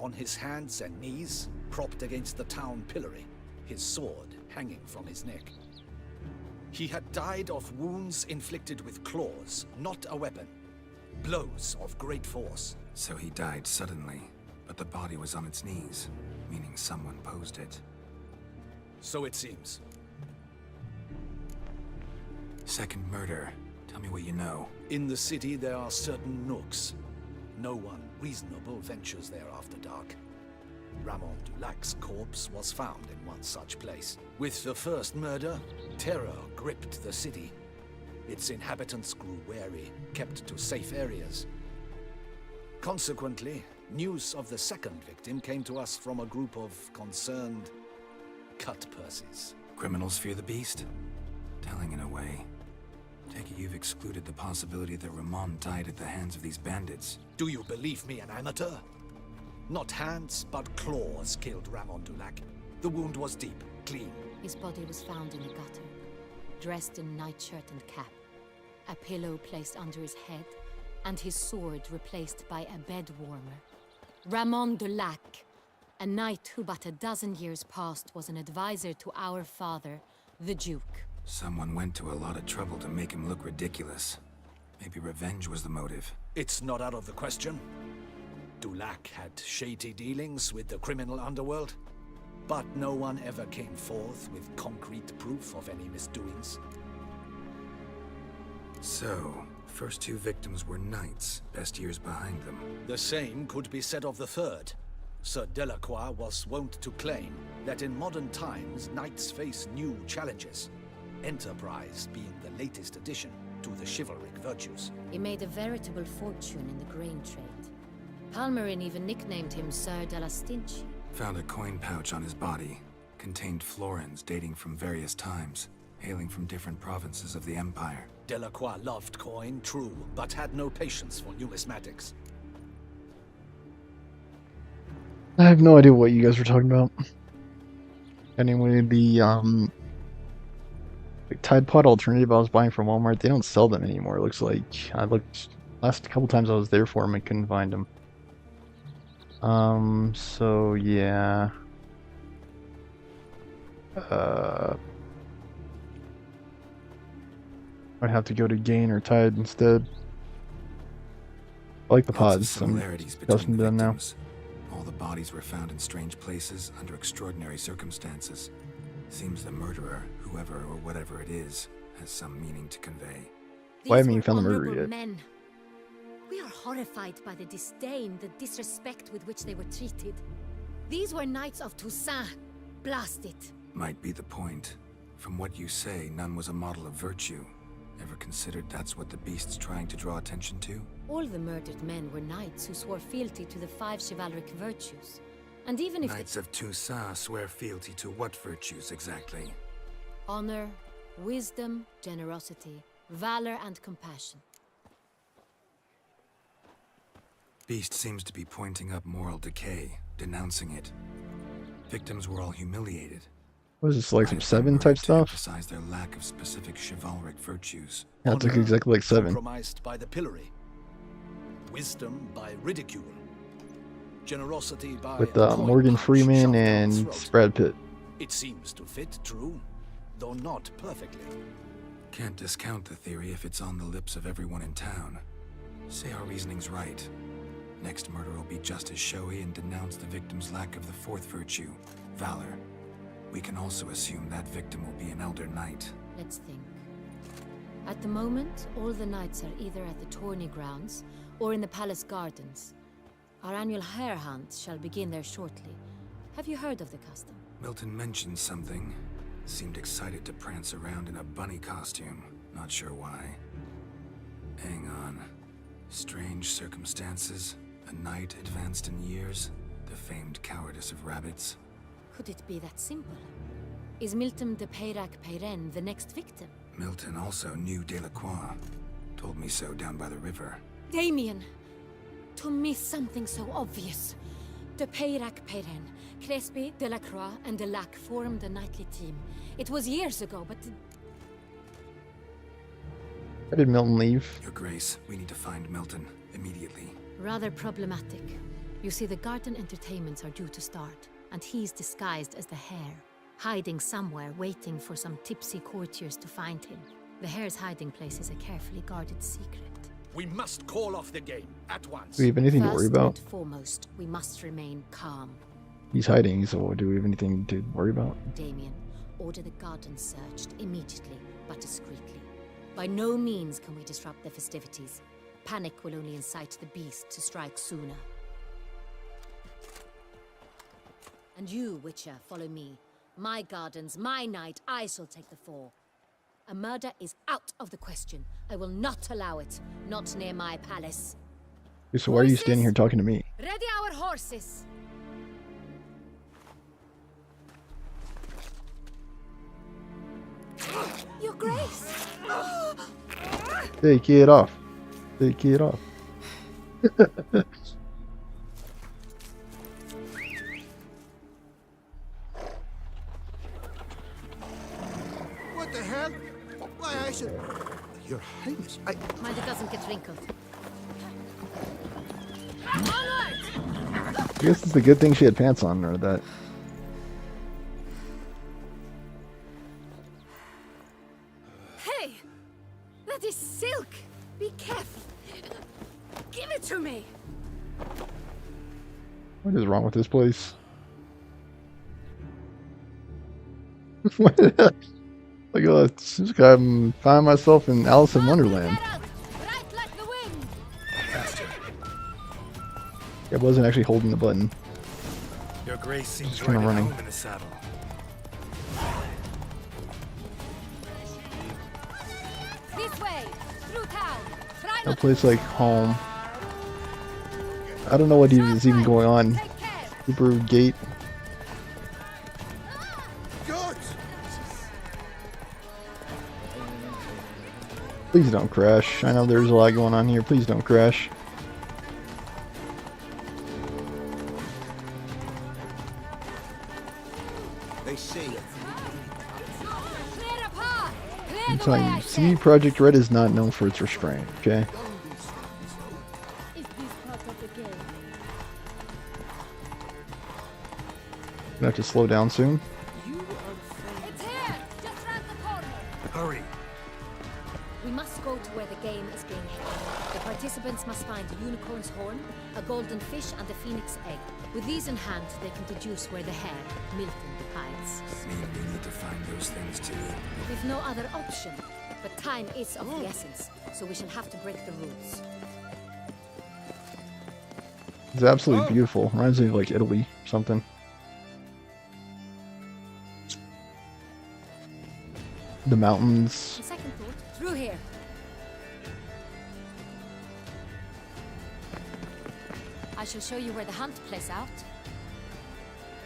On his hands and knees, propped against the town pillory, his sword hanging from his neck. He had died of wounds inflicted with claws, not a weapon. Blows of great force. So he died suddenly, but the body was on its knees, meaning someone posed it. So it seems. Second murder. Tell me what you know. In the city there are certain nooks. No one reasonable ventures there after dark. Ramon Dulac's corpse was found in one such place. With the first murder, terror gripped the city. Its inhabitants grew wary, kept to safe areas. Consequently, news of the second victim came to us from a group of concerned cut-purses. Criminals fear the beast? Telling in a way. Take it you've excluded the possibility that Ramon died at the hands of these bandits. Do you believe me an amateur? Not hands, but claws killed Ramon Dulac. The wound was deep, clean. His body was found in a gutter, dressed in nightshirt and cap, a pillow placed under his head, and his sword replaced by a bed warmer. Ramon Dulac, a knight who but a dozen years past was an advisor to our father, the Duke. Someone went to a lot of trouble to make him look ridiculous. Maybe revenge was the motive. It's not out of the question. Dulac had shady dealings with the criminal underworld, but no one ever came forth with concrete proof of any misdoings. So, first two victims were knights, best years behind them. The same could be said of the third. Sir Delacroix was wont to claim that in modern times, knights face new challenges, enterprise being the latest addition to the chivalric virtues. He made a veritable fortune in the grain trade. Palmerin even nicknamed him Sir de la Stinchi. Found a coin pouch on his body. Contained florins dating from various times, hailing from different provinces of the Empire. Delacroix loved coin, true, but had no patience for numismatics. I have no idea what you guys were talking about. Anyway, the Tide Pod alternative I was buying from Walmart, they don't sell them anymore. It looks like I looked last couple times I was there for them and couldn't find them. So yeah. I'd have to go to Gain or Tide instead. I like the pods. Similarities between the victims. All the bodies were found in strange places under extraordinary circumstances. Seems the murderer, whoever or whatever it is, has some meaning to convey. Why haven't you found the murderer yet? Men. We are horrified by the disdain, the disrespect with which they were treated. These were knights of Toussaint. Blast it. Might be the point. From what you say, none was a model of virtue. Ever considered that's what the beast's trying to draw attention to? All the murdered men were knights who swore fealty to the 5 chivalric virtues. And even if Knights of Toussaint swear fealty to what virtues exactly? honor, wisdom, generosity, valor, and compassion. Beast seems to be pointing up moral decay, denouncing it. Victims were all humiliated. What is this, like some 7 type stuff? Emphasize their lack of specific chivalric virtues. Yeah, it's like exactly like 7. Compromised by the pillory. Wisdom by ridicule. Generosity by With a coin Morgan punch Freeman shoved down and throat. Brad Pitt. It seems to fit, true, though not perfectly. Can't discount the theory if it's on the lips of everyone in town. Say our reasoning's right. Next murder will be just as showy and denounce the victim's lack of the 4th virtue, valor. We can also assume that victim will be an elder knight. Let's think. At the moment, all the knights are either at the tourney grounds or in the palace gardens. Our annual hare hunt shall begin there shortly. Have you heard of the custom? Milton mentioned something. Seemed excited to prance around in a bunny costume. Not sure why. Hang on. Strange circumstances. A knight advanced in years. The famed cowardice of rabbits. Could it be that simple? Is Milton de Peyrac-Peyren the next victim? Milton also knew Delacroix. Told me so down by the river. Damien! To miss something so obvious. De Peyrac-Peyren, Crespi, Delacroix, and Delac formed a knightly team. It was years ago, but... Why did Milton leave? Your Grace, we need to find Milton. Immediately. Rather problematic. You see, the garden entertainments are due to start, and he's disguised as the hare, hiding somewhere, waiting for some tipsy courtiers to find him. The hare's hiding place is a carefully guarded secret. We must call off the game at once. Do we have anything to worry about? First and foremost, we must remain calm. He's hiding, so do we have anything to worry about? Damien, order the garden searched immediately, but discreetly. By no means can we disrupt the festivities. Panic will only incite the beast to strike sooner. And you, Witcher, follow me. My gardens, my night, I shall take the fall. A murder is out of the question. I will not allow it. Not near my palace. So why are you standing here talking to me? Ready our horses! Your Grace! Take it off. Take it off. What the hell? Why, I should... Your Highness, I... Mind it doesn't get wrinkled. I guess it's a good thing she had pants on, or that. What is wrong with this place? What? Like, it's just I'm finding myself in Alice in Wonderland. Right like the wind. I wasn't actually holding the button. Your grace seems Just right kinda at running. home in the saddle. This way, through town. Try A not place like home. I don't know what is even going on. take care. Super gate. Good! Please don't crash. I know there's a lot going on here. Please don't crash. They say Clear a path. Clear I'm the telling way, you, I CD said. Projekt Red is not known for its restraint, okay? Is this part of the game? Gonna have to slow down soon. It's here, just round the corner. Hurry! We must go to where the game is being held. The participants must find a unicorn's horn, a golden fish, and a phoenix egg. With these in hand, they can deduce where the hare, Milton, hides. Mean we need to find those things too. We've no other option, but time is of the essence, so we shall have to break the rules. It's absolutely beautiful. Reminds me of like Italy or something. The mountains. On second thought, through here. I shall show you where the hunt plays out.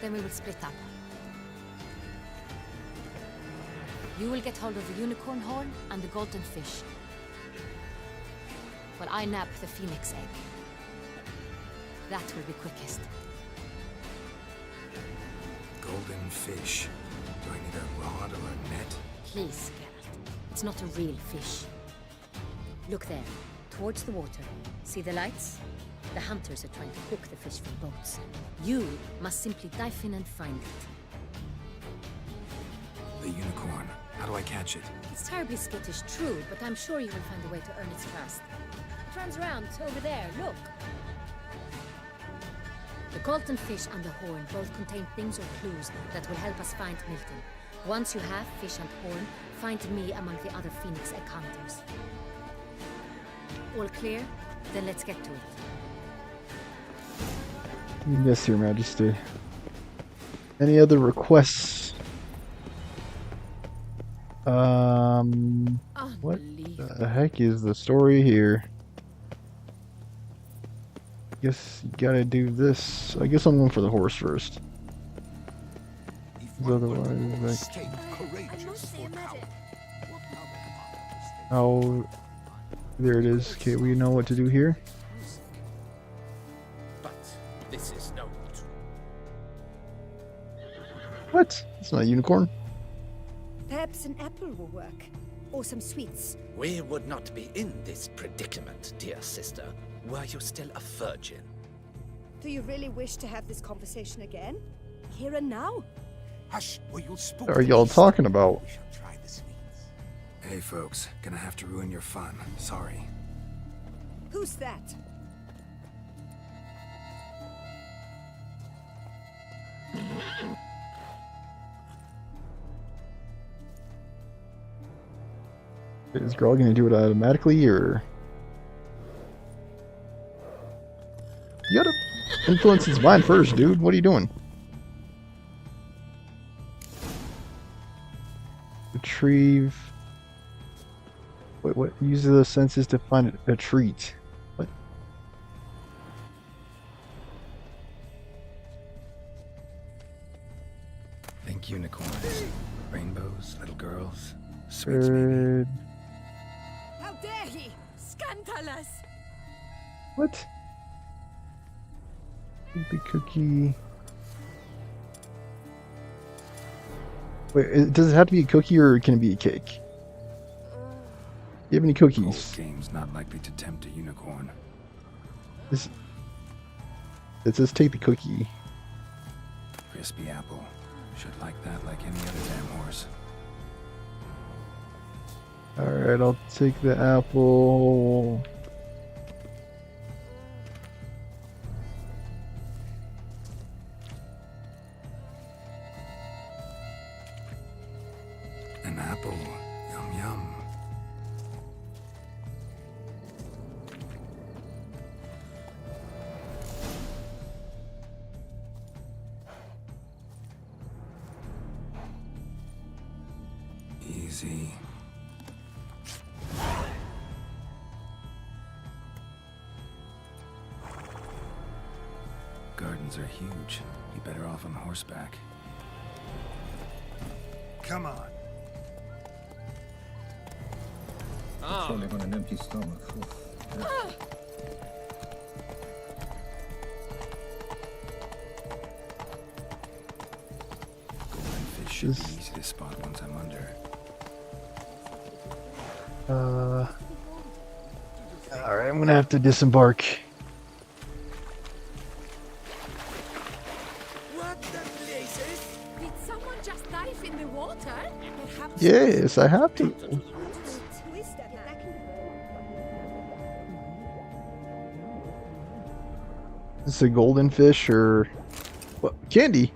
Then we will split up. You will get hold of the unicorn horn and the golden fish, while I nab the phoenix egg. That will be quickest. Golden fish. Do I need a rod or a net? Please, Geralt. It's not a real fish. Look there, towards the water. See the lights? The hunters are trying to hook the fish from boats. You must simply dive in and find it. The unicorn. How do I catch it? It's terribly skittish, true, but I'm sure you will find a way to earn its trust. It runs around over there, look. The golden fish and the horn both contain things or clues that will help us find Milton. Once you have fish and horn, find me among the other Phoenix Egg hunters. All clear? Then let's get to it. Yes, Your Majesty. Any other requests? What Unbelievable. the heck is the story here? Guess you gotta do this. I guess I'm going for the horse first. Otherwise, like, stay courageous for now. how? There it is. Okay, we know what to do here. But this is no true. What? It's not a unicorn. Perhaps an apple will work. Or some sweets. We would not be in this predicament, dear sister, were you still a virgin. Do you really wish to have this conversation again? Here and now? Hush, or you'll spook What are the y'all beast. talking about? We shall try the sweets. Hey folks, gonna have to ruin your fun. Sorry. Who's that? Is Grawl gonna do it automatically, or you gotta influence his mind first, dude? What are you doing? Retrieve. Wait, what? Use the senses to find a treat. What? Think unicorns. Rainbows, little girls. Sweets maybe. How dare he! Scandalous! What? Creepy cookie. Wait, does it have to be a cookie or can it be a cake? Do you have any Cold cookies? game's not likely to tempt a unicorn. It says take the cookie. Crispy apple. Should like that like any other damn horse. Alright, I'll take the apple. An apple. Yum yum. Easy. Gardens are huge. Be better off on horseback. Come on. Surely on an empty stomach. Golden fish should be easy to spot once I'm under. Alright, I'm gonna have to disembark. What the blazes? Did someone just dive in the water? Perhaps Yes, I have to. twist at her. Is this a golden fish or what? Candy?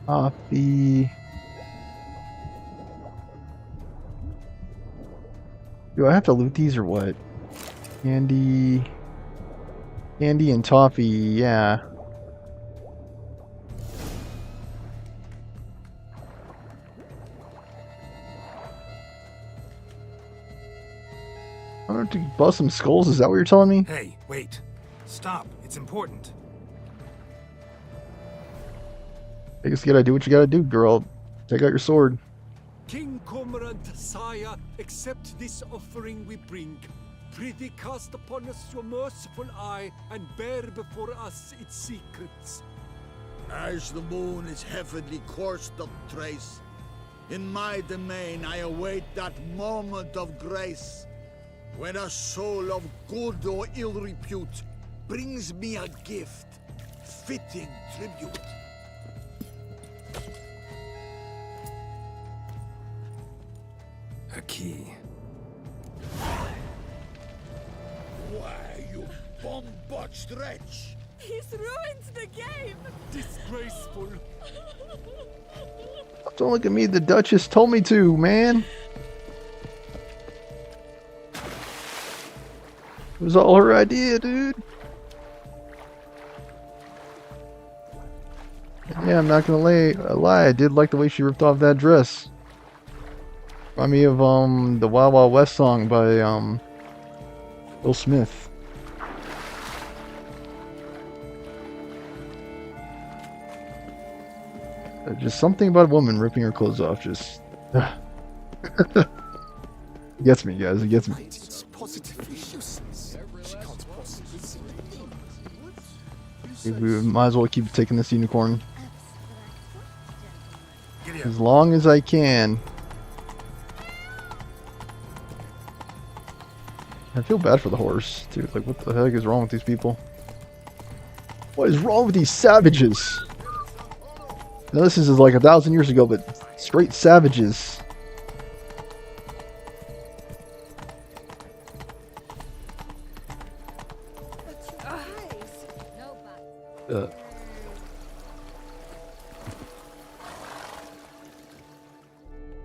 Coffee. Do I have to loot these or what? Candy. Candy and toffee, yeah. I don't have to bust some skulls, is that what you're telling me? Hey, wait. Stop. It's important. I guess you gotta do what you gotta do, girl. Take out your sword. King Cormorant, sire, accept this offering we bring. Prithee cast upon us your merciful eye, and bear before us its secrets. As the moon is heavenly coursed of trace, in my domain I await that moment of grace, when a soul of good or ill repute brings me a gift, fitting tribute. A key. Why, you bomb-botched wretch! He's ruined the game! Disgraceful. Don't look at me, the Duchess told me to, man. It was all her idea, dude. Yeah, I'm not gonna lie. I did like the way she ripped off that dress. Remind me of the Wild Wild West song by Will Smith. Just something about a woman ripping her clothes off just it gets me, guys. It gets me. It's positively useless. She can't possibly see We might as well keep taking this unicorn Giddy up. as long as I can. I feel bad for the horse, too. Like, what the heck is wrong with these people? What is wrong with these savages? Now, this is like 1,000 years ago, but straight savages.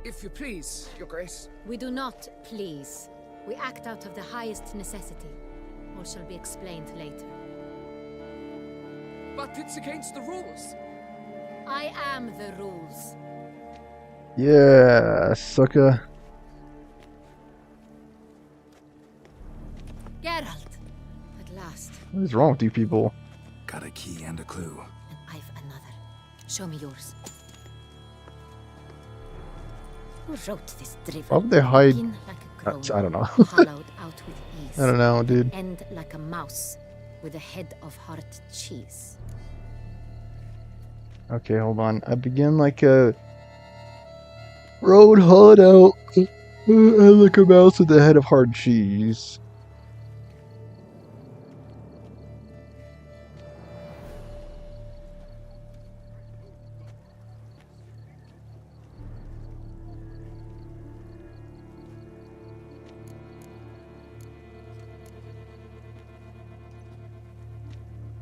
If you please, Your Grace. We do not please. We act out of the highest necessity. All shall be explained later. But it's against the rules. I am the rules. Yeah, sucker. Geralt! At last. What is wrong with you people? Got a key and a clue. And I've another. Show me yours. Who wrote this drivel? Why would they hide? Begin like a crow, I don't know. hollowed out with ease. I don't know, dude. End like a mouse with a head of hard cheese. Okay, hold on. I begin like a road hollowed out, and like a mouse with a head of hard cheese.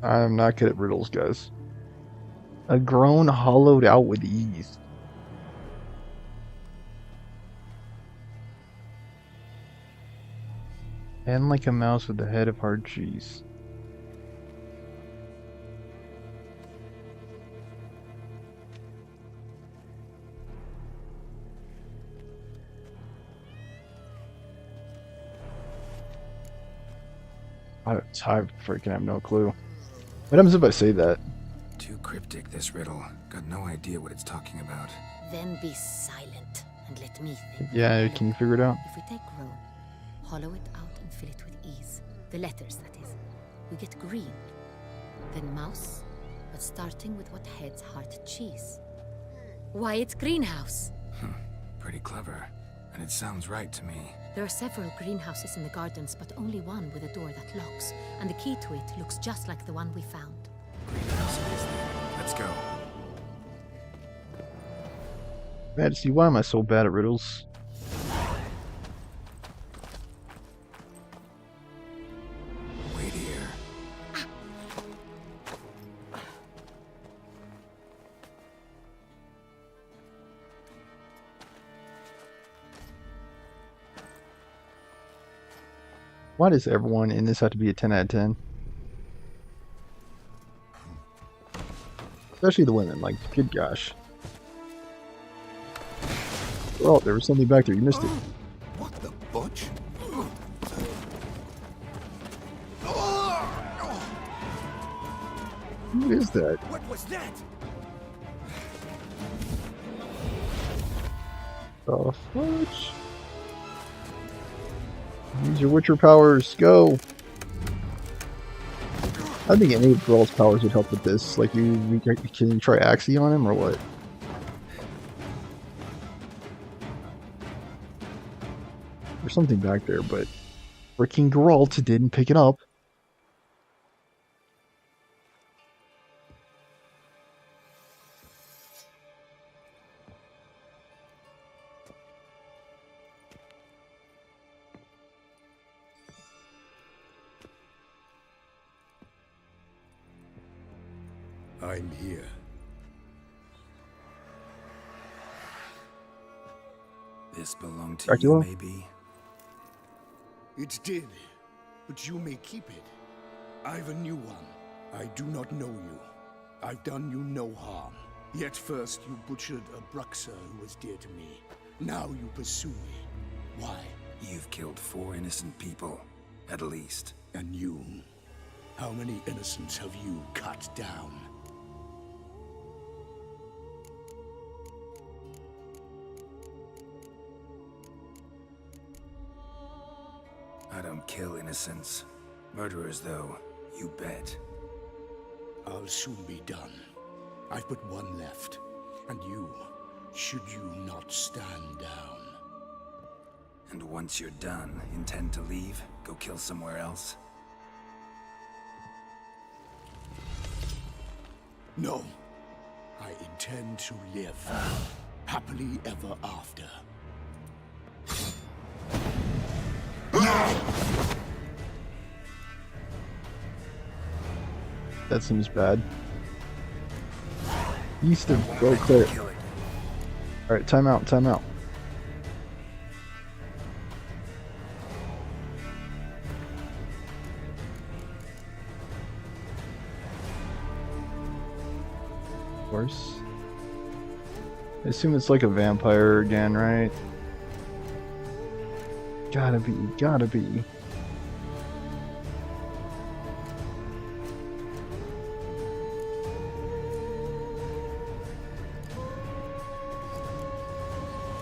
I'm not good at riddles, guys. A groan hollowed out with ease. And like a mouse with the head of hard cheese. I freaking have no clue. What happens if I say that? Too cryptic, this riddle. Got no idea what it's talking about. Then be silent and let me think. Yeah, can you figure it out? If we take groan, hollow it out and fill it with ease. The letters, that is. We get green. Then mouse, but starting with what heads heart cheese. Why, it's greenhouse. Pretty clever. And it sounds right to me. There are several greenhouses in the gardens, but only one with a door that locks. And the key to it looks just like the one we found. Greenhouse it is then. Let's go. Majesty, why am I so bad at riddles? Wait here. Why does everyone in this have to be a 10 out of 10? Especially the women, like, good gosh. Oh, there was something back there, you missed it. What the butch? Who is that? What was that? The fudge? Use your Witcher powers, go! I think any of Geralt's powers would help with this. Like, can you try Axie on him, or what? There's something back there, but freaking Geralt didn't pick it up. I'm here. This belonged to Dracula? you, maybe? It did, but you may keep it. I've a new one. I do not know you. I've done you no harm. Yet first you butchered a Bruxer who was dear to me. Now you pursue me. Why? You've killed 4 innocent people, at least. And you? How many innocents have you cut down? I don't kill innocents. Murderers, though, you bet. I'll soon be done. I've but one left. And you, should you not stand down. And once you're done, intend to leave? Go kill somewhere else? No. I intend to live. Happily ever after. That seems bad. East of Beauclair. Alright, time out, time out. Of course. I assume it's like a vampire again, right? Gotta be, gotta be.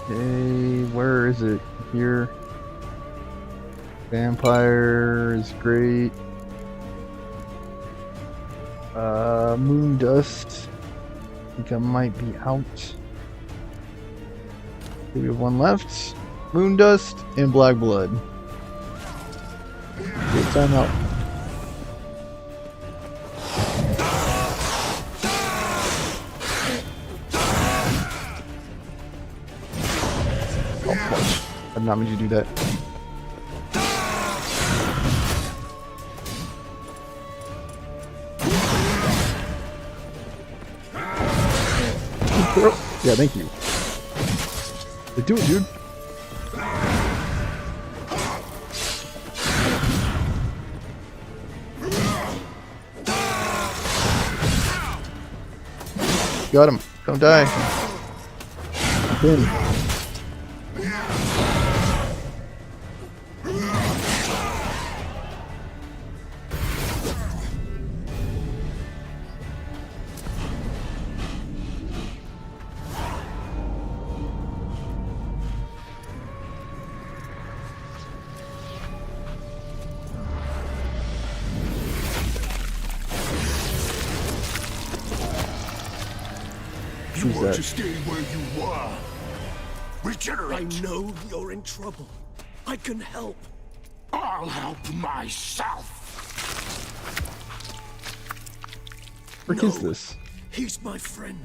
Okay, where is it? Here. Vampire is great. Moon dust. I think I might be out. We have one left. Moon dust and black blood. Okay, time out. Oh, punch. I did not mean to do that. Yeah, thank you. Like, do it, dude. Got him. Don't die. Win. You Who's want that? to stay where you are. Regenerate. I know you're in trouble. I can help. I'll help myself. Frick is this? He's my friend.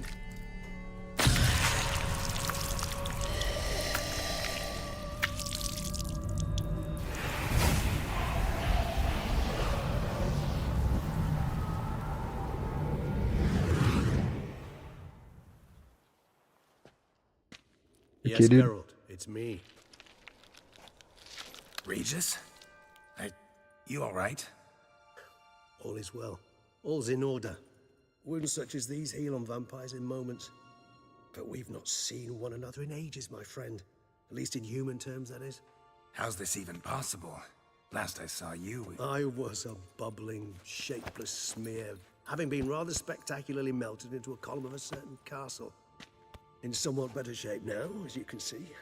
Okay, dude. Geralt, it's me. Regis? You alright? All is well. All's in order. Wounds such as these heal on vampires in moments. But we've not seen one another in ages, my friend. At least in human terms, that is. How's this even possible? Last I saw you... I was a bubbling, shapeless smear, having been rather spectacularly melted into a column of a certain castle. In somewhat better shape now, as you can see.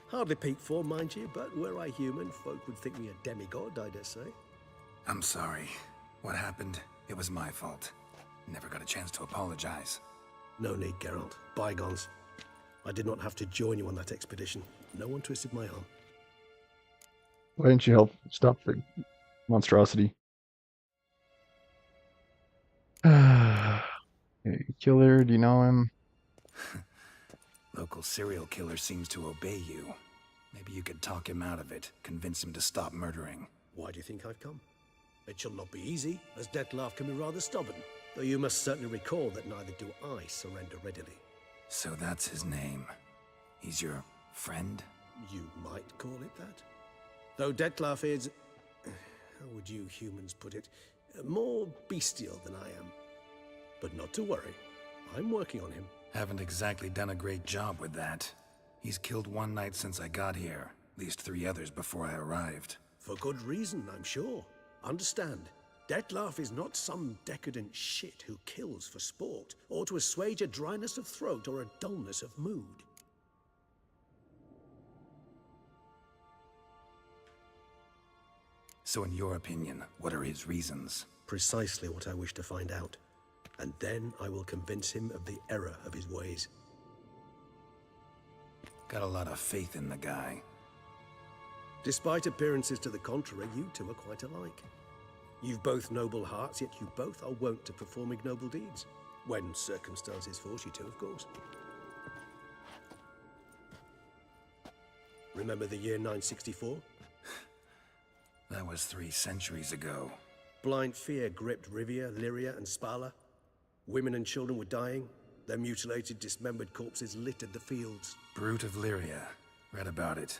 Hardly peak form, mind you, but were I human, folk would think me a demigod, I dare say. I'm sorry. What happened? It was my fault. Never got a chance to apologize. No need, Geralt. Bygones. I did not have to join you on that expedition. No one twisted my arm. Why didn't you help stop the monstrosity? Hey, killer, do you know him? Local serial killer seems to obey you. Maybe you could talk him out of it, convince him to stop murdering. Why do you think I've come? It shall not be easy, as Dettlaff can be rather stubborn. Though you must certainly recall that neither do I surrender readily. So that's his name. He's your friend? You might call it that. Though Dettlaff is... how would you humans put it? More bestial than I am. But not to worry. I'm working on him. Haven't exactly done a great job with that. He's killed one knight since I got here. At least 3 others before I arrived. For good reason, I'm sure. Understand, Dettlaff is not some decadent shit who kills for sport, or to assuage a dryness of throat or a dullness of mood. So in your opinion, what are his reasons? Precisely what I wish to find out. And then I will convince him of the error of his ways. Got a lot of faith in the guy. Despite appearances to the contrary, you two are quite alike. You've both noble hearts, yet you both are wont to perform ignoble deeds. When circumstances force you to, of course. Remember the year 964? That was 3 centuries ago. Blind fear gripped Rivia, Lyria, and Spala. Women and children were dying. Their mutilated, dismembered corpses littered the fields. Brute of Lyria. Read about it.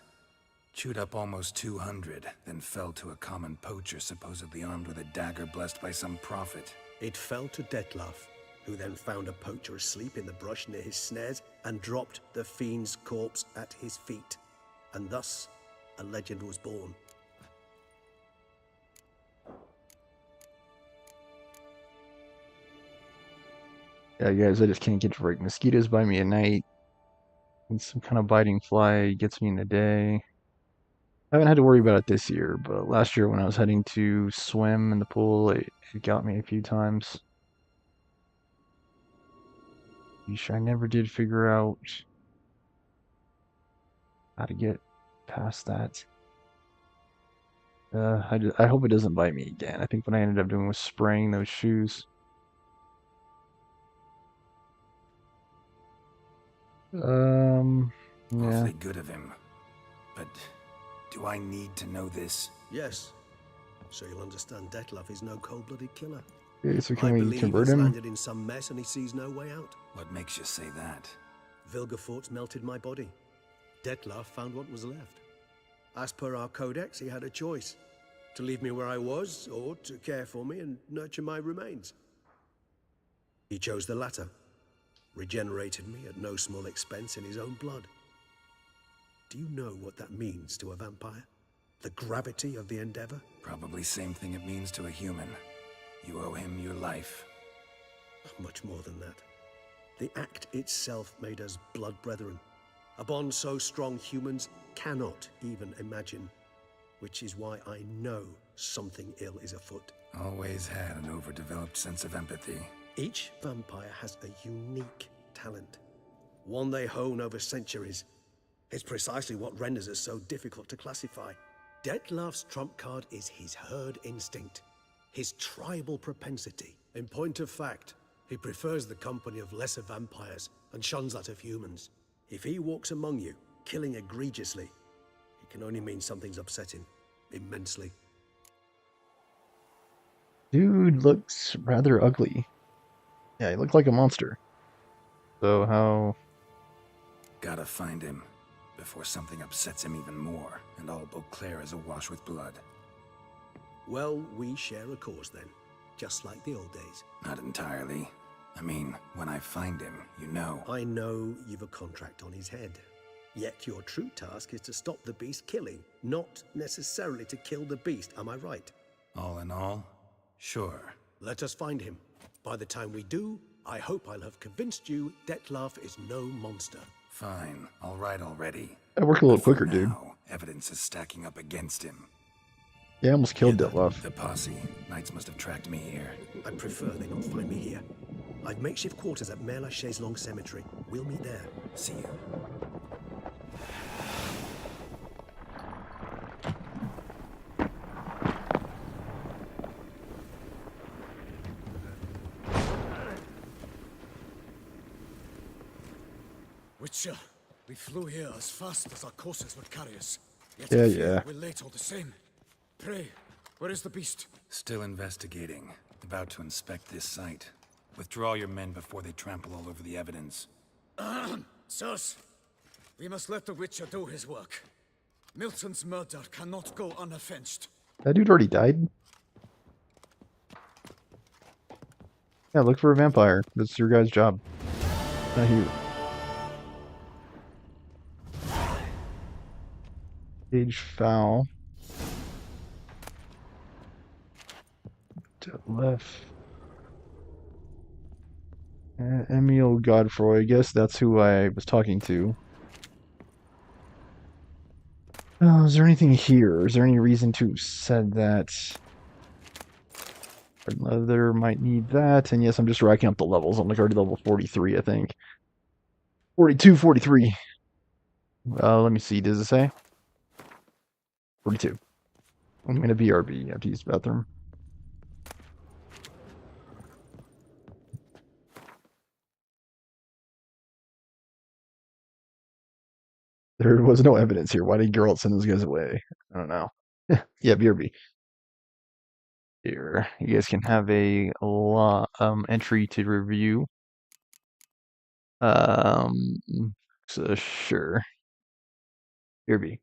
Chewed up almost 200, then fell to a common poacher supposedly armed with a dagger blessed by some prophet. It fell to Dettlaff, who then found a poacher asleep in the brush near his snares and dropped the fiend's corpse at his feet. And thus, a legend was born. Yeah, guys, I just can't get to break. Mosquitoes bite me at night. And some kind of biting fly gets me in the day. I haven't had to worry about it this year, but last year when I was heading to swim in the pool, it got me a few times. Yeesh, I never did figure out how to get past that. I hope it doesn't bite me again. I think what I ended up doing was spraying those shoes. Yeah. Awfully good of him. But do I need to know this? Yes. So you'll understand Dettlaff is no cold-blooded killer. Okay, so I can we believe convert he's him? landed in some mess and he sees no way out. What makes you say that? Vilgefortz melted my body. Dettlaff found what was left. As per our codex, he had a choice: to leave me where I was, or to care for me and nurture my remains. He chose the latter, regenerated me at no small expense in his own blood. Do you know what that means to a vampire? The gravity of the endeavor? Probably same thing it means to a human. You owe him your life. Much more than that. The act itself made us blood brethren. A bond so strong humans cannot even imagine. Which is why I know something ill is afoot. Always had an overdeveloped sense of empathy. Each vampire has a unique talent. One they hone over centuries. It's precisely what renders it so difficult to classify. Dettlaff's trump card is his herd instinct. His tribal propensity. In point of fact, he prefers the company of lesser vampires and shuns that of humans. If he walks among you, killing egregiously, it can only mean something's upset him immensely. Dude looks rather ugly. Yeah, he looked like a monster. So how... Gotta find him before something upsets him even more, and all Beauclair is awash with blood. Well, we share a cause then, just like the old days. Not entirely. I mean, when I find him, you know. I know you've a contract on his head. Yet your true task is to stop the beast killing, not necessarily to kill the beast, am I right? All in all, sure. Let us find him. By the time we do, I hope I'll have convinced you Dettlaff is no monster. Fine, all right already. I work a little But for quicker, dude. now, evidence is stacking up against him. Yeah, I almost killed Dettlaff. The posse. Knights must have tracked me here. I'd prefer they not find me here. I've makeshift quarters at Mère Lachaise Long Cemetery. We'll meet there. See you. Witcher, we flew here as fast as our courses would carry us. Yet Yeah, I fear yeah. we're late all the same. Pray, where is the beast? Still investigating. About to inspect this site. Withdraw your men before they trample all over the evidence. Sirs, we must let the Witcher do his work. Milton's murder cannot go unavenged. That dude already died? Yeah, look for a vampire. That's your guy's job. Not you. Page foul. To the left. Emil Godefroy. I guess that's who I was talking to. Oh, is there anything here? Is there any reason to have said that? Red leather might need that. And yes, I'm just racking up the levels. I'm like already level 43, I think. 42, 43. Let me see. Does it say? 42. I'm going to BRB. I have to use the bathroom. There was no evidence here. Why did Geralt send those guys away? I don't know. Yeah, BRB. Here, you guys can have a law entry to review. So sure. BRB.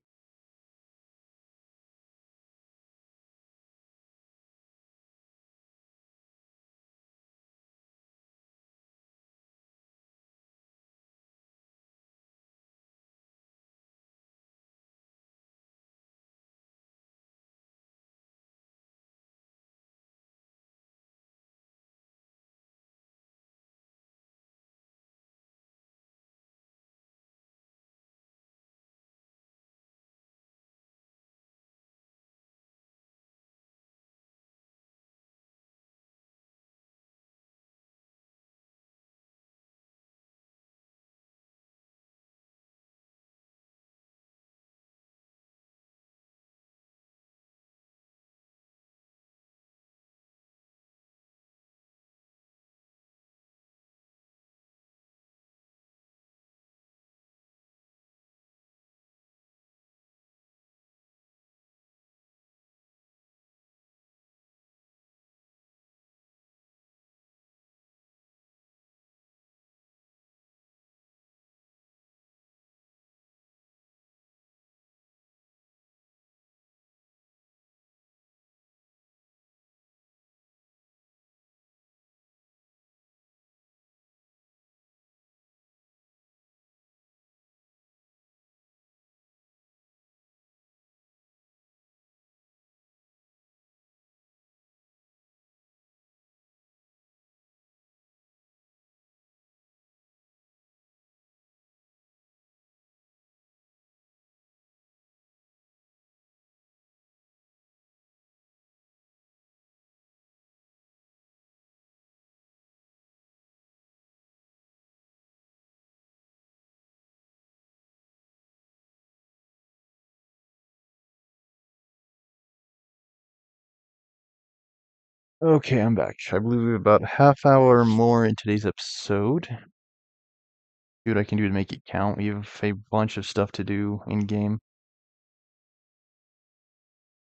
Okay, I'm back. I believe we have about a half hour more in today's episode. See what I can do to make it count. We have a bunch of stuff to do in game.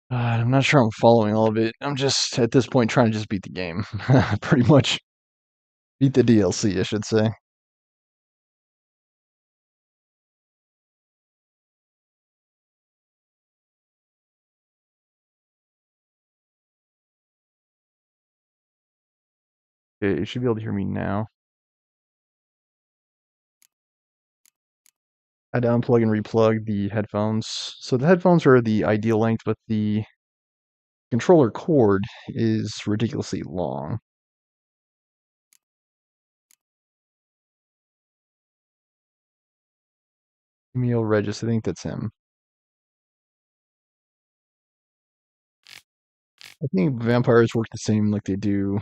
I'm not sure I'm following all of it. I'm just, at this point, trying to just beat the game. Pretty much. Beat the DLC, I should say. Okay, you should be able to hear me now. I had to unplug and replug the headphones. So the headphones are the ideal length, but the controller cord is ridiculously long. Emil Regis, I think that's him. I think vampires work the same like they do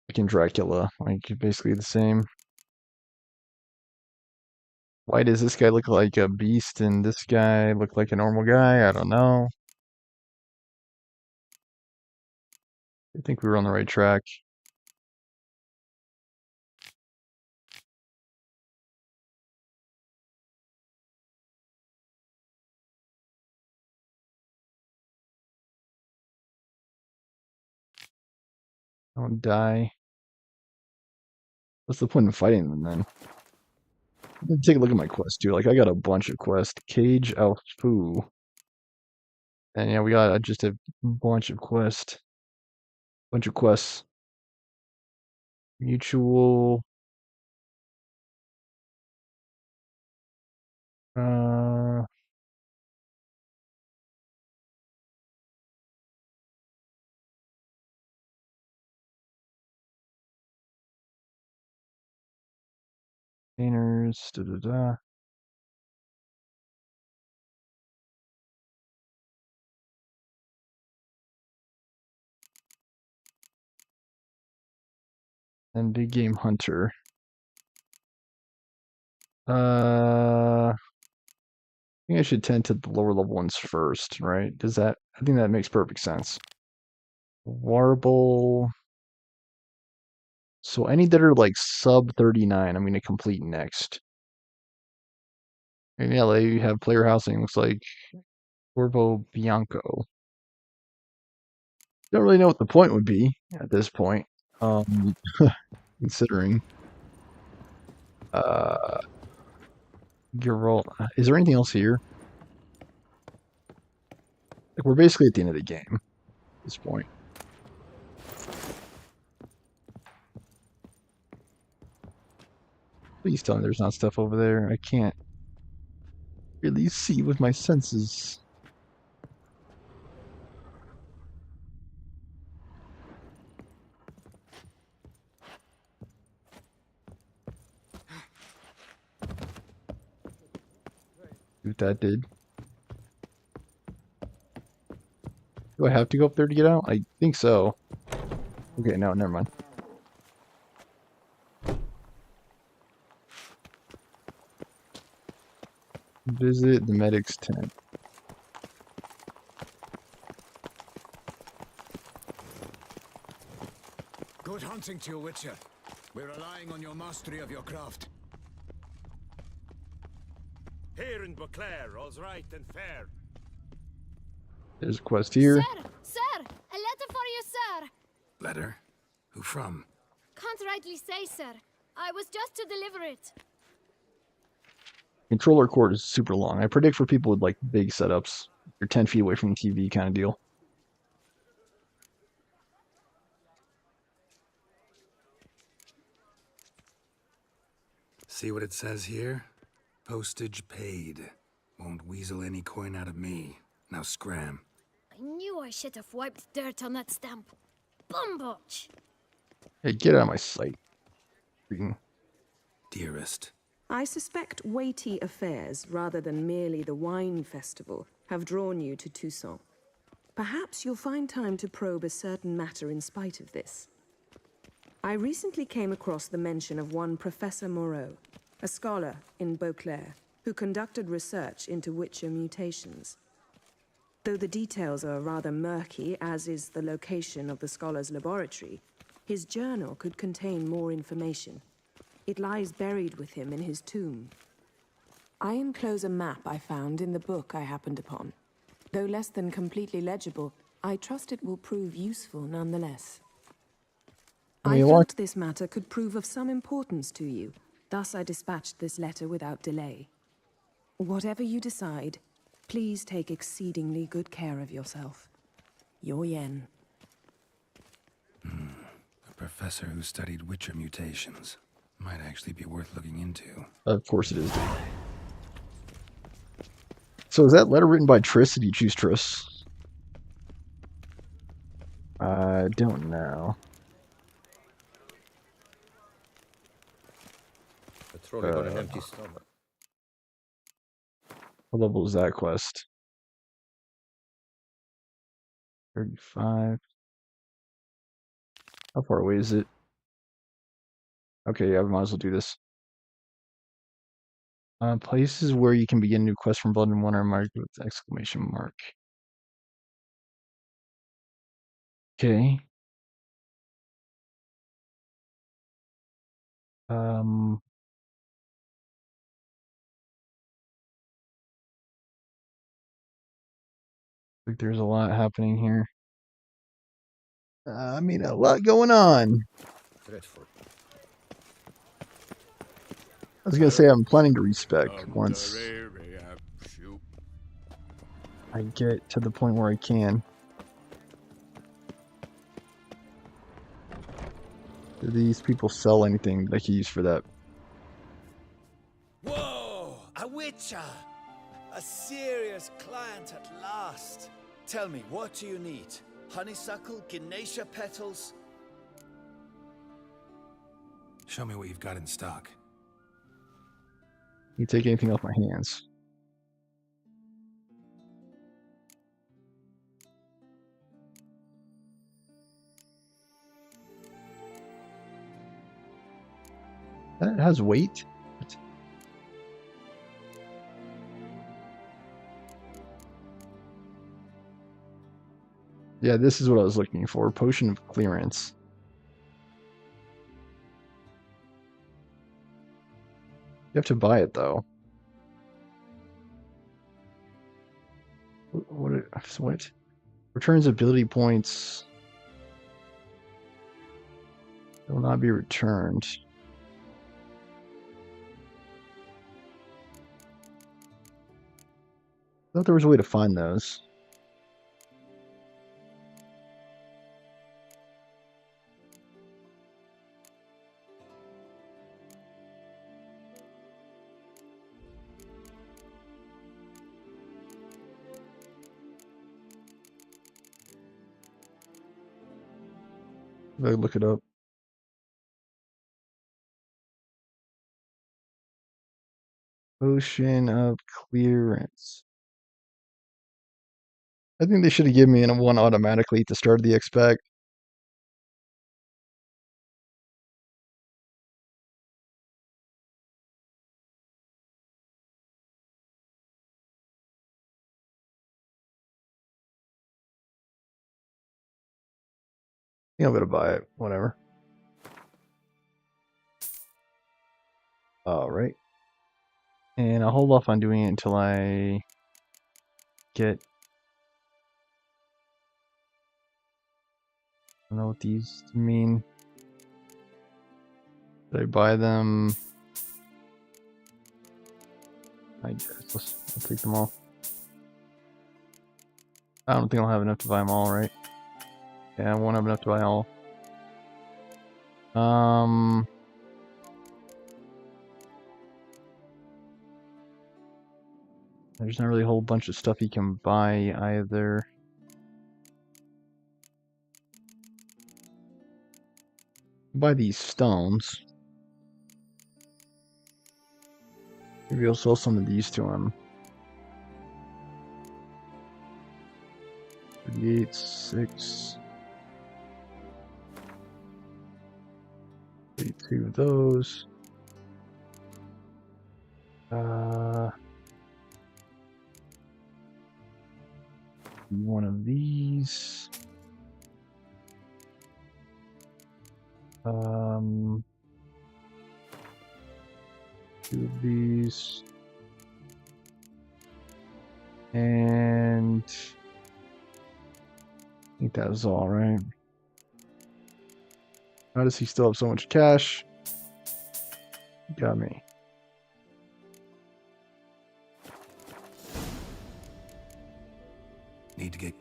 like in Dracula, like basically the same. Why does this guy look like a beast and this guy look like a normal guy? I don't know. I think we were on the right track. Don't die. What's the point of fighting them then? Take a look at my quest too. Like I got a bunch of quests. Cage Elf Foo. And yeah, we got just a bunch of quests. Bunch of quests. Mutual. Uh, Containers. Da da da. And Big Game Hunter. I think I should tend to the lower level ones first, right? Does that? I think that makes perfect sense. Warble. So any that are like sub 39, I'm going to complete next. And yeah, they have player housing. Looks like Corvo Bianco. Don't really know what the point would be at this point. Considering. Geralt. Is there anything else here? Like we're basically at the end of the game at this point. Please tell me there's not stuff over there. I can't really see with my senses. See what that did. Do I have to go up there to get out? I think so. Okay, no, never mind. Visit the medic's tent. Good hunting to you, Witcher. We're relying on your mastery of your craft. Here in Beauclair, all's right and fair. There's a quest here. Sir, a letter for you, sir. Letter? Who from? Can't rightly say, sir. I was just to deliver it. Controller cord is super long. I predict for people with like big setups, you're 10 feet away from the TV kind of deal. See what it says here? Postage paid. Won't weasel any coin out of me. Now scram. I knew I should have wiped dirt on that stamp. Bumbotch! Hey, get out of my sight. Dearest. I suspect weighty affairs, rather than merely the wine festival, have drawn you to Toussaint. Perhaps you'll find time to probe a certain matter in spite of this. I recently came across the mention of one Professor Moreau, a scholar in Beauclair, who conducted research into Witcher mutations. Though the details are rather murky, as is the location of the scholar's laboratory, his journal could contain more information. It lies buried with him in his tomb. I enclose a map I found in the book I happened upon. Though less than completely legible, I trust it will prove useful nonetheless. I felt this matter could prove of some importance to you, thus I dispatched this letter without delay. Whatever you decide, please take exceedingly good care of yourself. Your Yen. A professor who studied Witcher mutations. Might actually be worth looking into. Of course it is. So is that letter written by Triss? Did you choose Triss? I don't know. Patrolling on an empty stomach. What level is that quest? 35. How far away is it? Okay, yeah, we might as well do this. Places where you can begin a new quest from Blood and Wonder marked with exclamation mark. Okay. I think there's a lot happening here. I mean, a lot going on. Dreadful. I was gonna say I'm planning to respec once I get to the point where I can. Do these people sell anything that I can use for that? Whoa! A witcher! A serious client at last. Tell me, what do you need? Honeysuckle? Ginacia petals? Show me what you've got in stock. You take anything off my hands. That has weight? Yeah, this is what I was looking for. Potion of clearance. You have to buy it though. What? Returns ability points. It will not be returned. I thought there was a way to find those. I look it up. Potion of clearance. I think they should have given me one automatically at the start of the expect. I think I'm gonna buy it. Whatever. Alright. And I'll hold off on doing it until I get... I don't know what these mean. Did I buy them? I guess. I'll take them all. I don't think I'll have enough to buy them all, right? Yeah, I won't have enough to buy all. There's not really a whole bunch of stuff you can buy either. Buy these stones. Maybe I'll sell some of these to him. 38, 6. 32 of those. One of these. Two of these. And I think that was all, right? How does he still have so much cash? Got me. Need to get...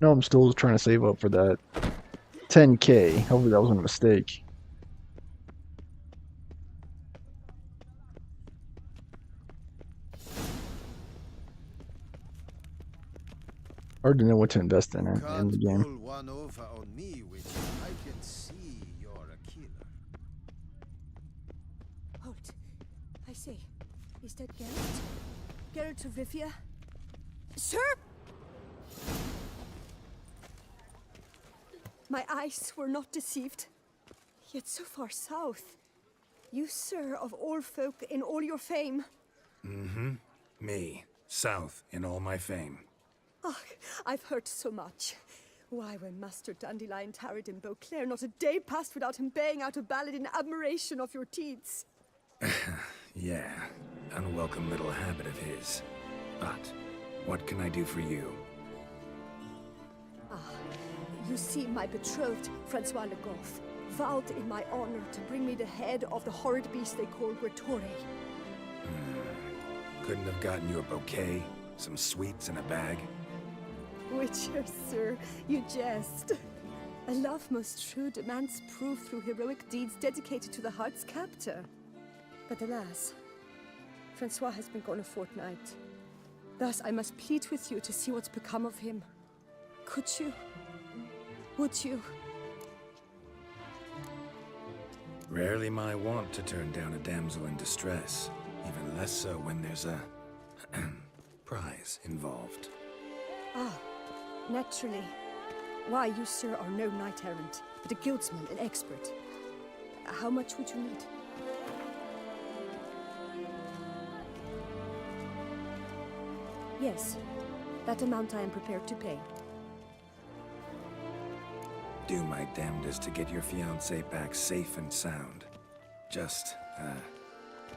No, I'm still trying to save up for that 10K. Hopefully that wasn't a mistake. Hard to know what to invest in the game. Pull one over on me, which I can see you're a killer. Halt. I say, is that Geralt? Geralt of Rivia? Sir! My eyes were not deceived. Yet so far south. You, sir, of all folk in all your fame. Mm-hmm. Me. South in all my fame. Ah, I've heard so much. Why, when Master Dandelion tarried in Beauclair, not a day passed without him baying out a ballad in admiration of your deeds. Yeah, unwelcome little habit of his. But what can I do for you? You see, my betrothed, Francois Le Goff, vowed in my honor to bring me the head of the horrid beast they call Gretore. Couldn't have gotten you a bouquet, some sweets in a bag? Witcher, sir, you jest. A love most true demands proof through heroic deeds dedicated to the heart's captor. But alas, Francois has been gone a fortnight. Thus I must plead with you to see what's become of him. Could you? Would you? Rarely my wont to turn down a damsel in distress, even less so when there's a prize involved. Ah, naturally. Why, you, sir, are no knight-errant, but a guildsman, an expert. How much would you need? Yes, that amount I am prepared to pay. Do my damnedest to get your fiancé back safe and sound. Just,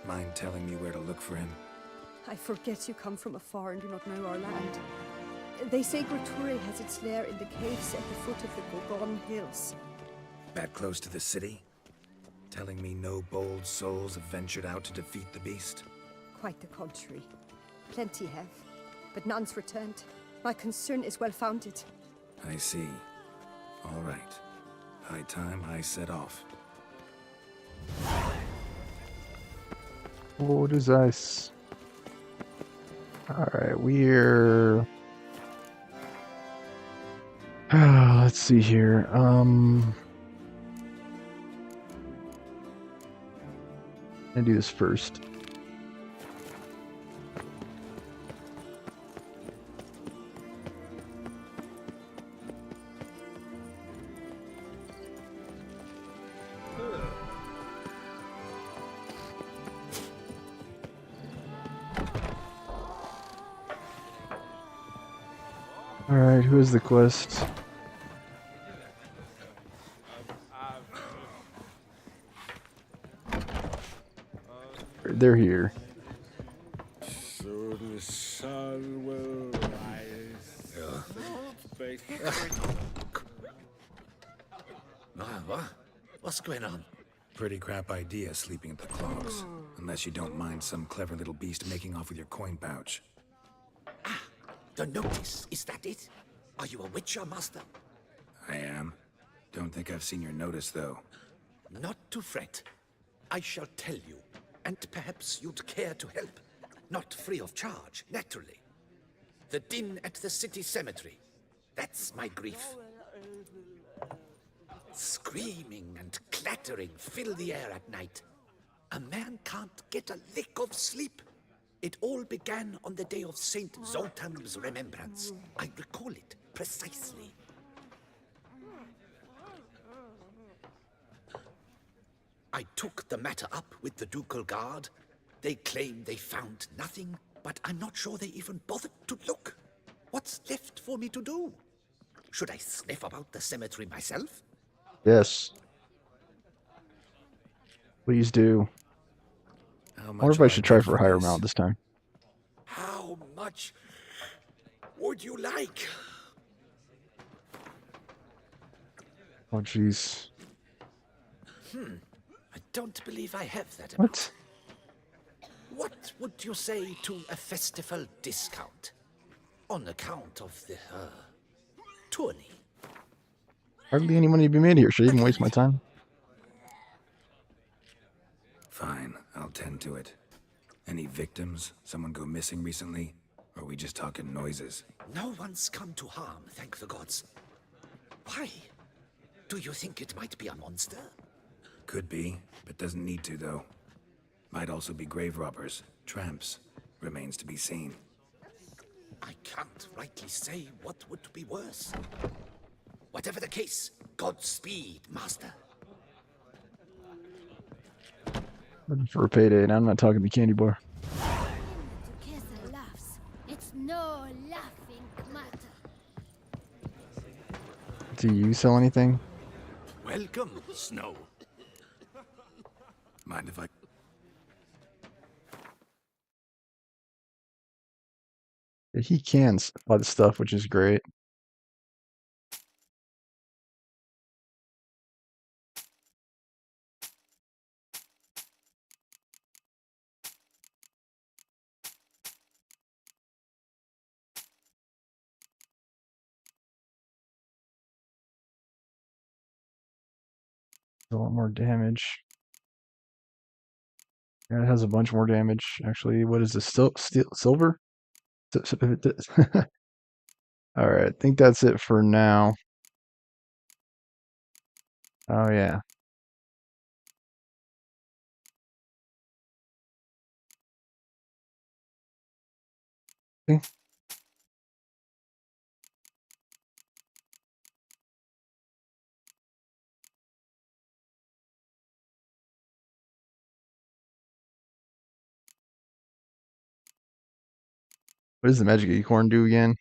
mind telling me where to look for him? I forget you come from afar and do not know our land. They say Gretore has its lair in the caves at the foot of the Gorgon Hills. That close to the city? Telling me no bold souls have ventured out to defeat the beast? Quite the contrary. Plenty have, but none's returned. My concern is well founded. I see. All right. High time I set off. Oh, it is ice. Alright, we're... let's see here. I'm gonna do this first. Alright, who is the quest? They're here. So the sun will rise. What's going on? Pretty crap idea sleeping at the Claws. Unless you don't mind some clever little beast making off with your coin pouch. The notice, is that it? Are you a Witcher, Master? I am. Don't think I've seen your notice, though. Not to fret. I shall tell you, and perhaps you'd care to help. Not free of charge, naturally. The din at the city cemetery. That's my grief. Screaming and clattering fill the air at night. a man can't get a lick of sleep. It all began on the day of Saint Zoltan's remembrance. I recall it precisely. I took the matter up with the Ducal Guard. They claim they found nothing, but I'm not sure they even bothered to look. What's left for me to do? Should I sniff about the cemetery myself? Yes. Please do. I wonder if I should try for a higher amount this time. How much would you like? Oh, jeez. I don't believe I have that What? What would you say to a festival discount? On account of the, tourney? Hardly any money to be made here. Should I even waste my time? Fine, I'll tend to it. Any victims? Someone go missing recently? Or are we just talking noises? No one's come to harm, thank the gods. Why? Do you think it might be a monster? Could be, but doesn't need to, though. Might also be grave robbers, tramps. Remains to be seen. I can't rightly say what would be worse. Whatever the case, Godspeed, Master. Looking for a payday, and I'm not talking the candy bar. It's no laughing matter. Do you sell anything? Welcome, Snow. Mind if I... Yeah, he can buy the stuff, which is great. A lot more damage. Yeah, it has a bunch more damage. Actually, what is this? Silver? Alright, I think that's it for now. Oh, yeah. Okay. What does the magic acorn do again?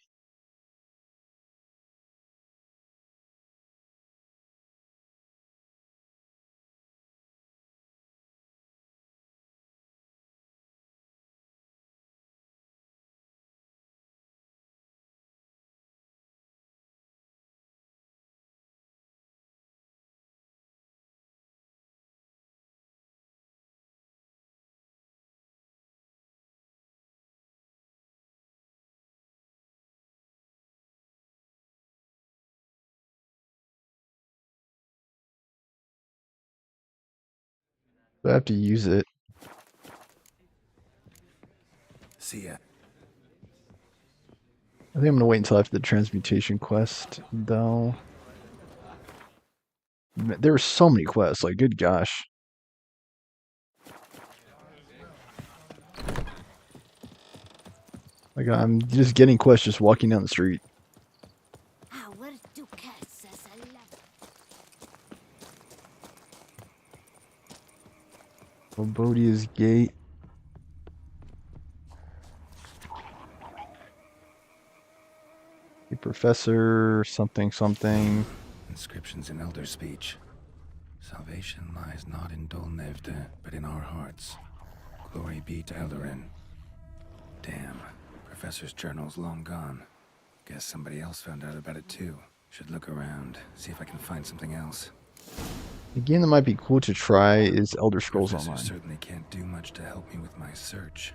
I have to use it. See ya. I think I'm gonna wait until after the transmutation quest, though. There were so many quests, like, good gosh. Like, I'm just getting quests just walking down the street. Obodia's Gate. The professor, something, something. Inscriptions in Elder speech. Salvation lies not in Dol Nevde, but in our hearts. Glory be to Eldarin. Damn, Professor's journal's long gone. Guess somebody else found out about it too. Should look around, see if I can find something else. A game that might be cool to try is Elder Scrolls Professor Online. certainly can't do much to help me with my search.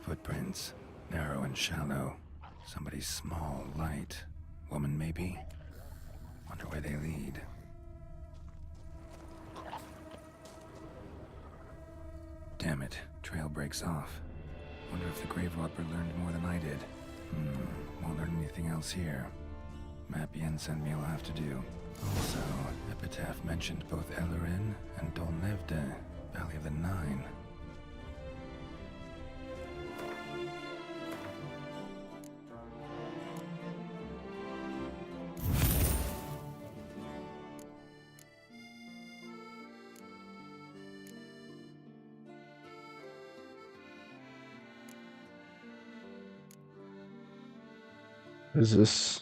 Footprints, narrow and shallow. Somebody small, light. Woman, maybe? Wonder where they lead. Damn it, trail breaks off. Wonder if the grave robber learned more than I did. Won't learn anything else here. Map Yen sent me will have to do. Also, Epitaph mentioned both Ellerin and Dolnevde, Valley of the Nine. What is this?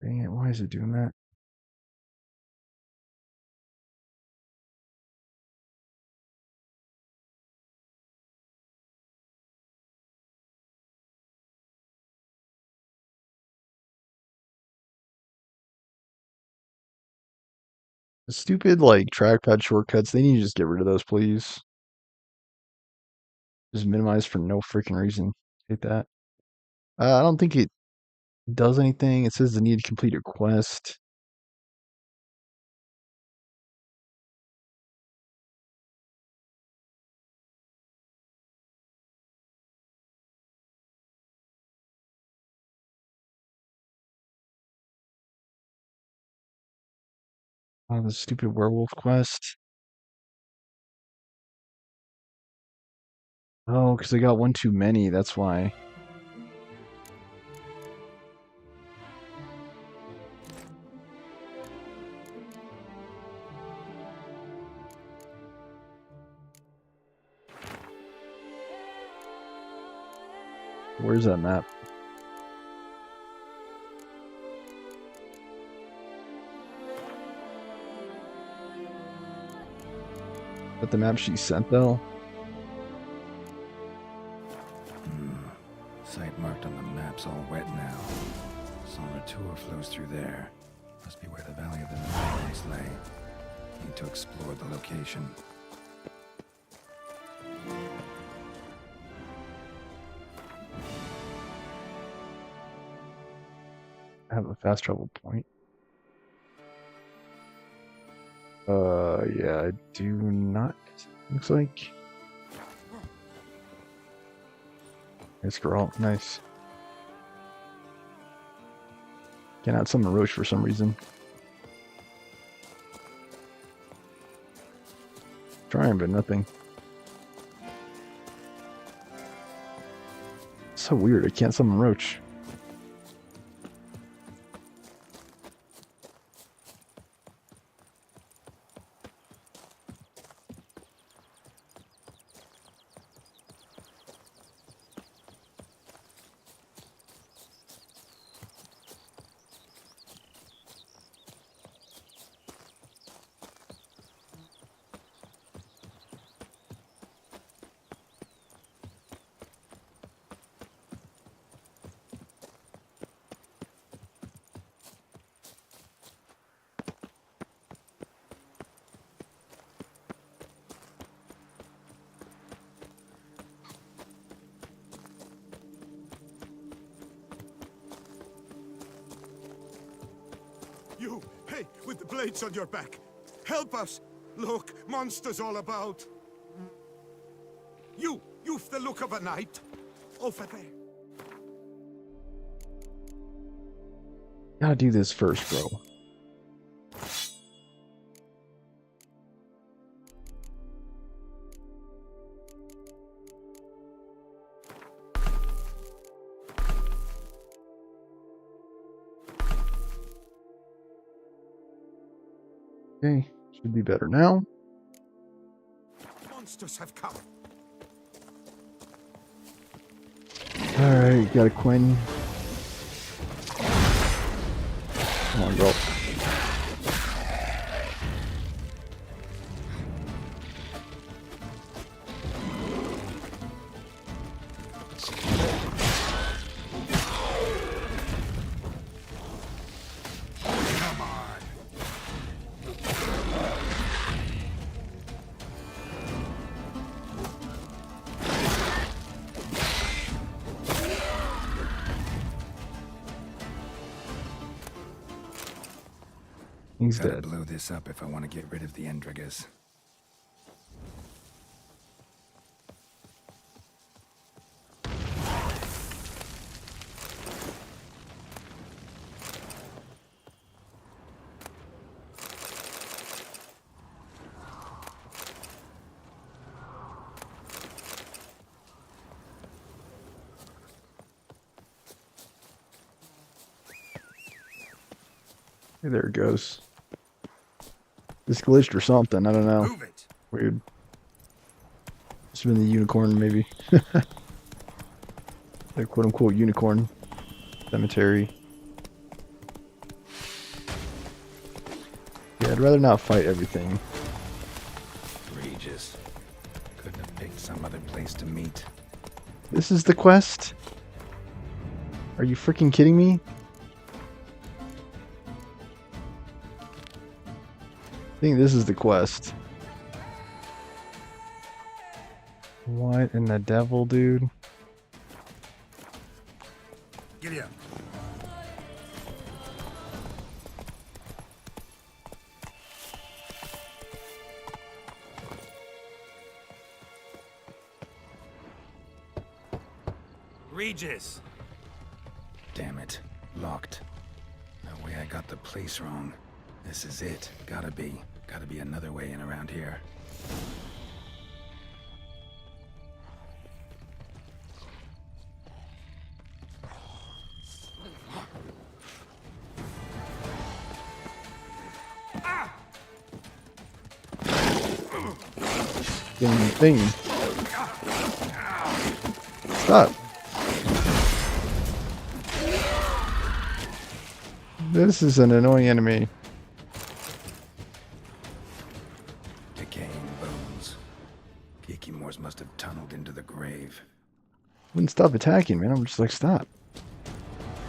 Dang it, why is it doing that? The stupid, like, trackpad shortcuts, they need to just get rid of those, please. Just minimize for no freaking reason. Hate that. I don't think it does anything. It says the need to complete a quest. Oh, the stupid werewolf quest. Oh, because I got one too many, that's why. Where's that map? But the map she sent, though? Site marked on the map's all wet now. Somratur flows through there. Must be where the Valley of the Nine lay. Need to explore the location. I have a fast travel point. Yeah, I do not. Looks like. Nice girl, nice. Cannot summon Roche for some reason. Trying, but nothing. So weird, I can't summon Roach. You, hey, with the blades on your back. Help us! Look, monsters all about. You've the look of a knight. Over there. Gotta do this first, bro. Okay, should be better now. Monsters have come. Alright, got a Quinn. Come on, girl. He's Gotta dead. blow this up if I want to get rid of the Endrigas. Okay, there it goes. This glitched or something. I don't know. Move it. Weird. It's been the unicorn, maybe. The quote-unquote unicorn cemetery. Yeah, I'd rather not fight everything. Regis. Couldn't have picked some other place to meet. This is the quest? Are you freaking kidding me? I think this is the quest. What in the devil, dude? Giddy up. Regis! Damn it. Locked. No way I got the place wrong. This is it. Gotta be. Gotta be another way in around here. Thing. Stop. This is an annoying enemy. Decaying bones. Kikimors must have tunneled into the grave. Wouldn't stop attacking, man. I'm just like, stop.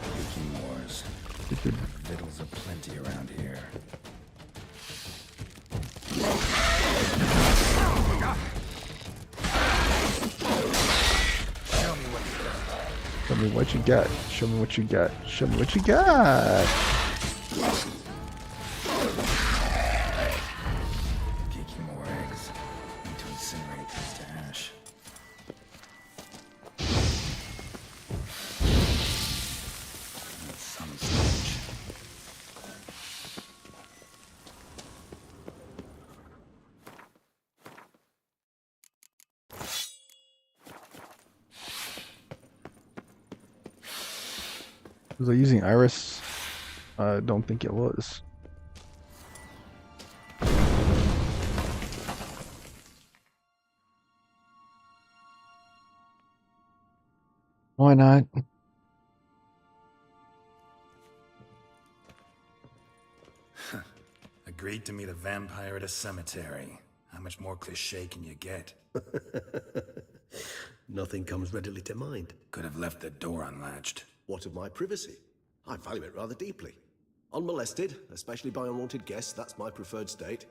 Kikimors. Vittles aplenty around here. Show me what you got. Show me what you got. Show me what you got. Kikimor eggs. Need to incinerate these to ash. That's some stench. Was I using Iris? I don't think it was. Why not? Agreed to meet a vampire at a cemetery. How much more cliché can you get? Nothing comes readily to mind. Could have left the door unlatched. What of my privacy? I value it rather deeply. Unmolested, especially by unwanted guests, that's my preferred state.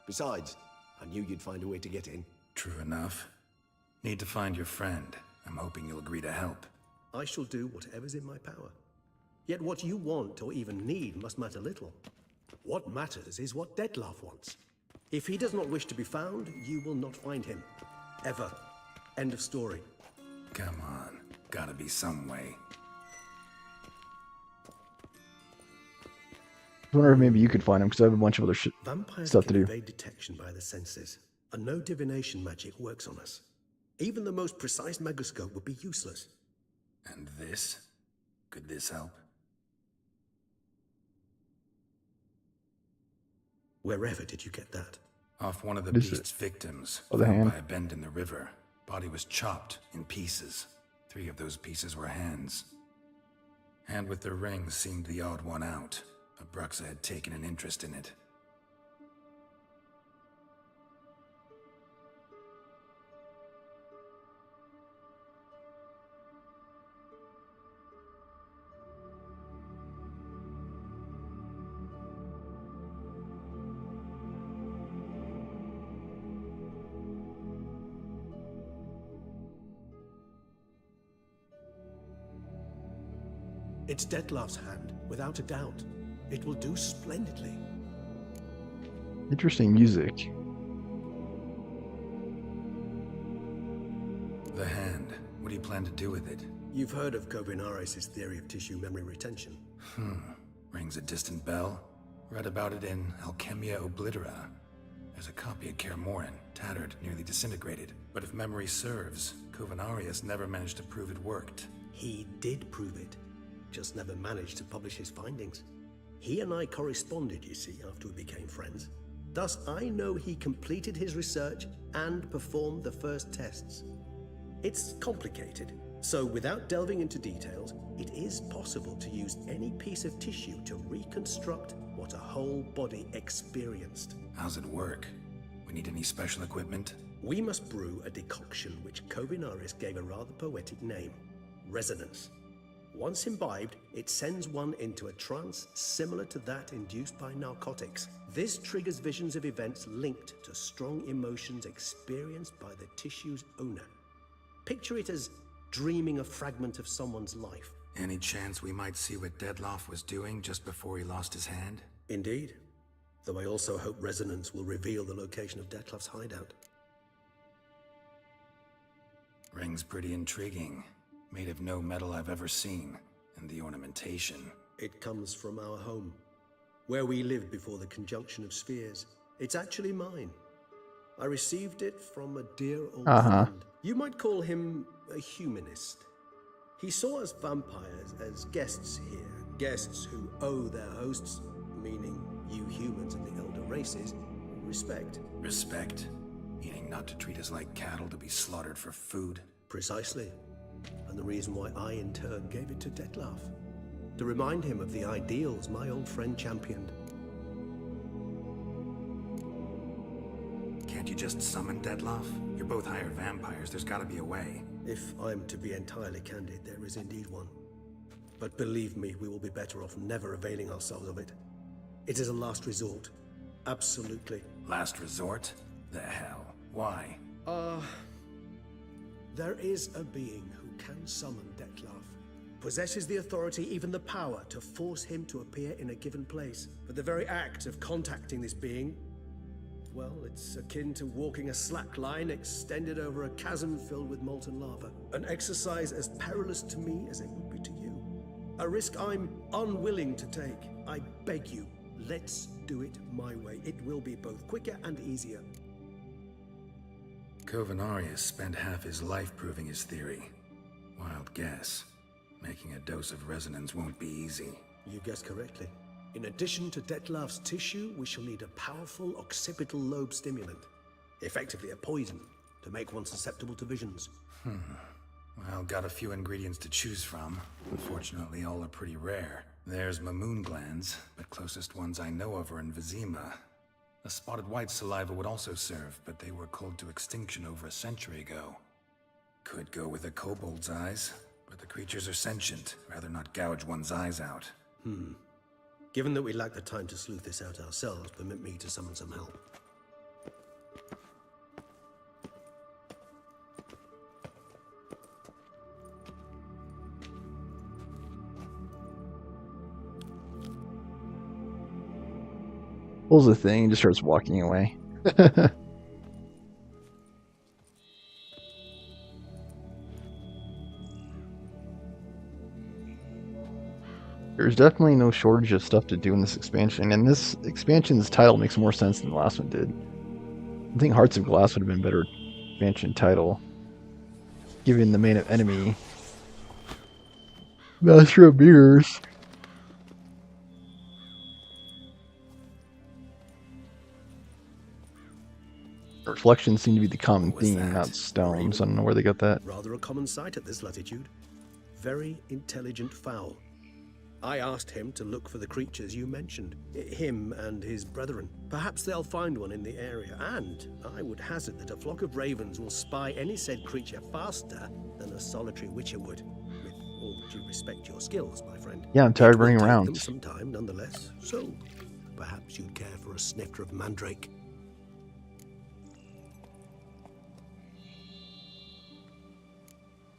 Besides, I knew you'd find a way to get in. True enough. Need to find your friend. I'm hoping you'll agree to help. I shall do whatever's in my power. Yet what you want or even need must matter little. What matters is what Dettlaff wants. If he does not wish to be found, you will not find him. Ever. End of story. Come on. Gotta be some way. I wonder if maybe you could find him because I have a bunch of other Vampires stuff to can do. evade detection by the senses, and no divination magic works on us. Even the most precise megascope would be useless. And this? Could this help? Wherever did you get that? Off one of the What is beast's it? victims. Oh, the found hand? by a bend in the river. Body was chopped in pieces. 3 of those pieces were hands. Hand with the ring seemed the odd one out. Abruxa had taken an interest in it. It's Dettlaff's hand, without a doubt. It will do splendidly. Interesting music. The hand. What do you plan to do with it? You've heard of Kovinaris' theory of tissue memory retention. Rings a distant bell. Read about it in Alchemia Oblitera. There's a copy at Kaer Morhen, tattered, nearly disintegrated. But if memory serves, Kovinaris never managed to prove it worked. He did prove it, just never managed to publish his findings. He and I corresponded, you see, after we became friends. Thus, I know he completed his research and performed the first tests. It's complicated, so without delving into details, it is possible to use any piece of tissue to reconstruct what a whole body experienced. How's it work? We need any special equipment? We must brew a decoction which Kovinaris gave a rather poetic name, resonance. Once imbibed, it sends one into a trance similar to that induced by narcotics. This triggers visions of events linked to strong emotions experienced by the tissue's owner. Picture it as dreaming a fragment of someone's life. Any chance we might see what Dettlaff was doing just before he lost his hand? Indeed. Though I also hope resonance will reveal the location of Dettlaff's hideout. Ring's pretty intriguing. Made of no metal I've ever seen. And the ornamentation. It comes from our home, where we lived before the conjunction of spheres. It's actually mine. I received it from a dear old friend. You might call him a humanist. He saw us vampires as guests here, guests who owe their hosts, meaning you humans and the elder races, respect. Respect? Meaning not to treat us like cattle to be slaughtered for food? Precisely. And the reason why I, in turn, gave it to Dettlaff. To remind him of the ideals my old friend championed. Can't you just summon Dettlaff? You're both hired vampires, there's gotta be a way. If I'm to be entirely candid, there is indeed one. But believe me, we will be better off never availing ourselves of it. It is a last resort. Absolutely. Last resort? The hell? Why? There is a being who can summon Dettlaff. Possesses the authority, even the power, to force him to appear in a given place. But the very act of contacting this being, well, it's akin to walking a slack line extended over a chasm filled with molten lava. An exercise as perilous to me as it would be to you. A risk I'm unwilling to take. I beg you, let's do it my way. It will be both quicker and easier. Kovinaris spent half his life proving his theory. Wild guess. Making a dose of resonance won't be easy. You guessed correctly. In addition to Dettlaff's tissue, we shall need a powerful occipital lobe stimulant. Effectively a poison, to make one susceptible to visions. Well, got a few ingredients to choose from. Unfortunately, all are pretty rare. There's Mamoon glands, but closest ones I know of are in Vizima. A spotted white saliva would also serve, but they were cold to extinction over a century ago. Could go with a kobold's eyes, but the creatures are sentient. Rather not gouge one's eyes out. Given that we lack the time to sleuth this out ourselves, permit me to summon some help. Pulls the thing and just starts walking away. There's definitely no shortage of stuff to do in this expansion, and this expansion's title makes more sense than the last one did. I think Hearts of Glass would have been a better expansion title, given the main enemy Master of Mirrors. Reflections seem to be the common theme, not stones. I don't know where they got that. Rather a common sight at this latitude. Very intelligent fowl. I asked him to look for the creatures you mentioned, him and his brethren. Perhaps they'll find one in the area, and I would hazard that a flock of ravens will spy any said creature faster than a solitary witcher would. With all due respect to your skills, my friend. Yeah, I'm tired of running around. Them some time, nonetheless. So, perhaps you'd care for a snifter of mandrake.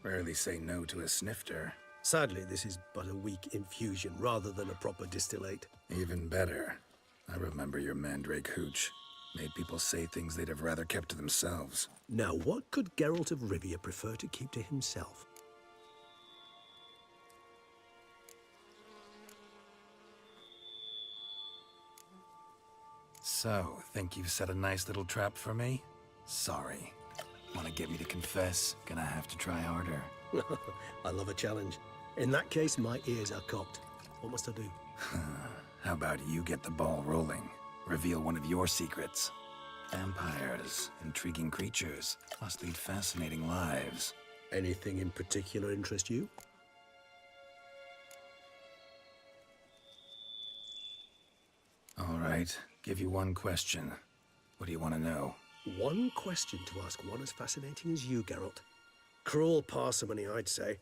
Rarely say no to a snifter. Sadly, this is but a weak infusion rather than a proper distillate. Even better. I remember your mandrake hooch. Made people say things they'd have rather kept to themselves. Now, what could Geralt of Rivia prefer to keep to himself? So, think you've set a nice little trap for me? Sorry. Want to get me to confess? Gonna have to try harder. I love a challenge. In that case, my ears are cocked. What must I do? How about you get the ball rolling? Reveal one of your secrets. Vampires, intriguing creatures, must lead fascinating lives. Anything in particular interest you? All right, give you one question. What do you want to know? One question to ask one as fascinating as you, Geralt. Cruel parsimony, I'd say,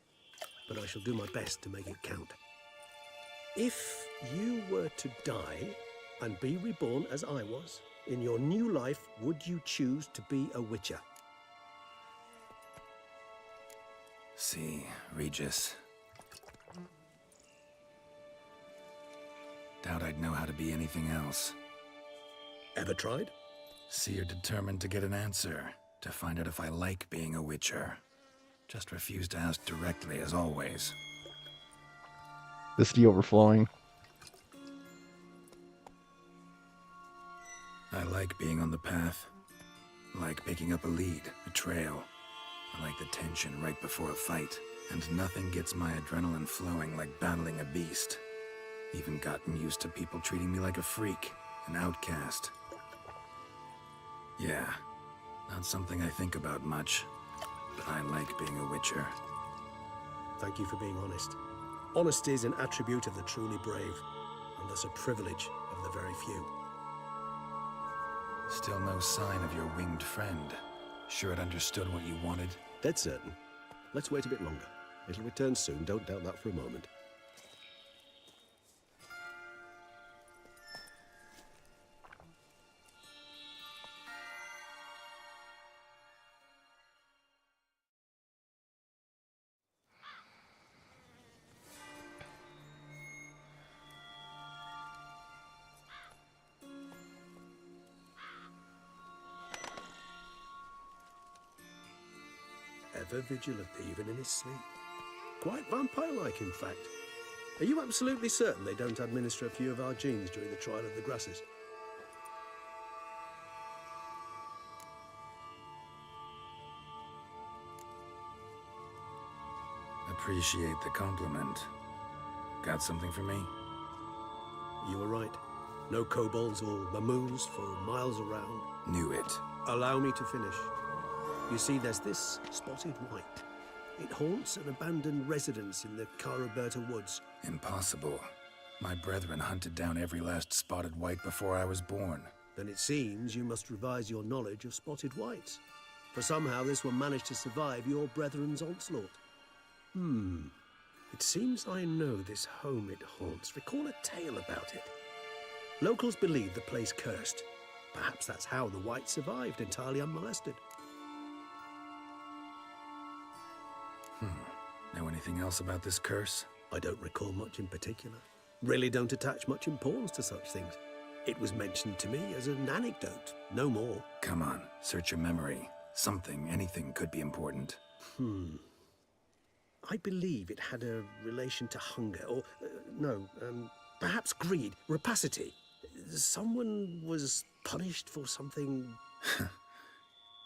but I shall do my best to make it count. If you were to die and be reborn as I was, in your new life, would you choose to be a Witcher? See, Regis. Doubt I'd know how to be anything else. Ever tried? See, you're determined to get an answer, to find out if I like being a Witcher. Just refuse to ask directly, as always. The city overflowing. I like being on the path. I like picking up a lead, a trail. I like the tension right before a fight. And nothing gets my adrenaline flowing like battling a beast. Even gotten used to people treating me like a freak, an outcast. Yeah, not something I think about much, but I like being a Witcher. Thank you for being honest. Honesty is an attribute of the truly brave, and thus a privilege of the very few. Still no sign of your winged friend. Sure it understood what you wanted? Dead certain. Let's wait a bit longer. It'll return soon, don't doubt that for a moment. Ever vigilant, even in his sleep. Quite vampire-like, in fact. Are you absolutely certain they don't administer a few of our genes during the trial of the grasses? Appreciate the compliment. Got something for me? You were right. No kobolds or mamoons for miles around. Knew it. Allow me to finish. You see, there's this spotted white. It haunts an abandoned residence in the Caraberta woods. Impossible. My brethren hunted down every last spotted white before I was born. Then it seems you must revise your knowledge of spotted whites. For somehow this one managed to survive your brethren's onslaught. It seems I know this home it haunts. Recall a tale about it. Locals believe the place cursed. Perhaps that's how the white survived entirely unmolested. Know anything else about this curse? I don't recall much in particular. Really don't attach much importance to such things. It was mentioned to me as an anecdote, no more. Come on, search your memory. Something, anything could be important. I believe it had a relation to hunger, or, perhaps greed, rapacity. Someone was punished for something...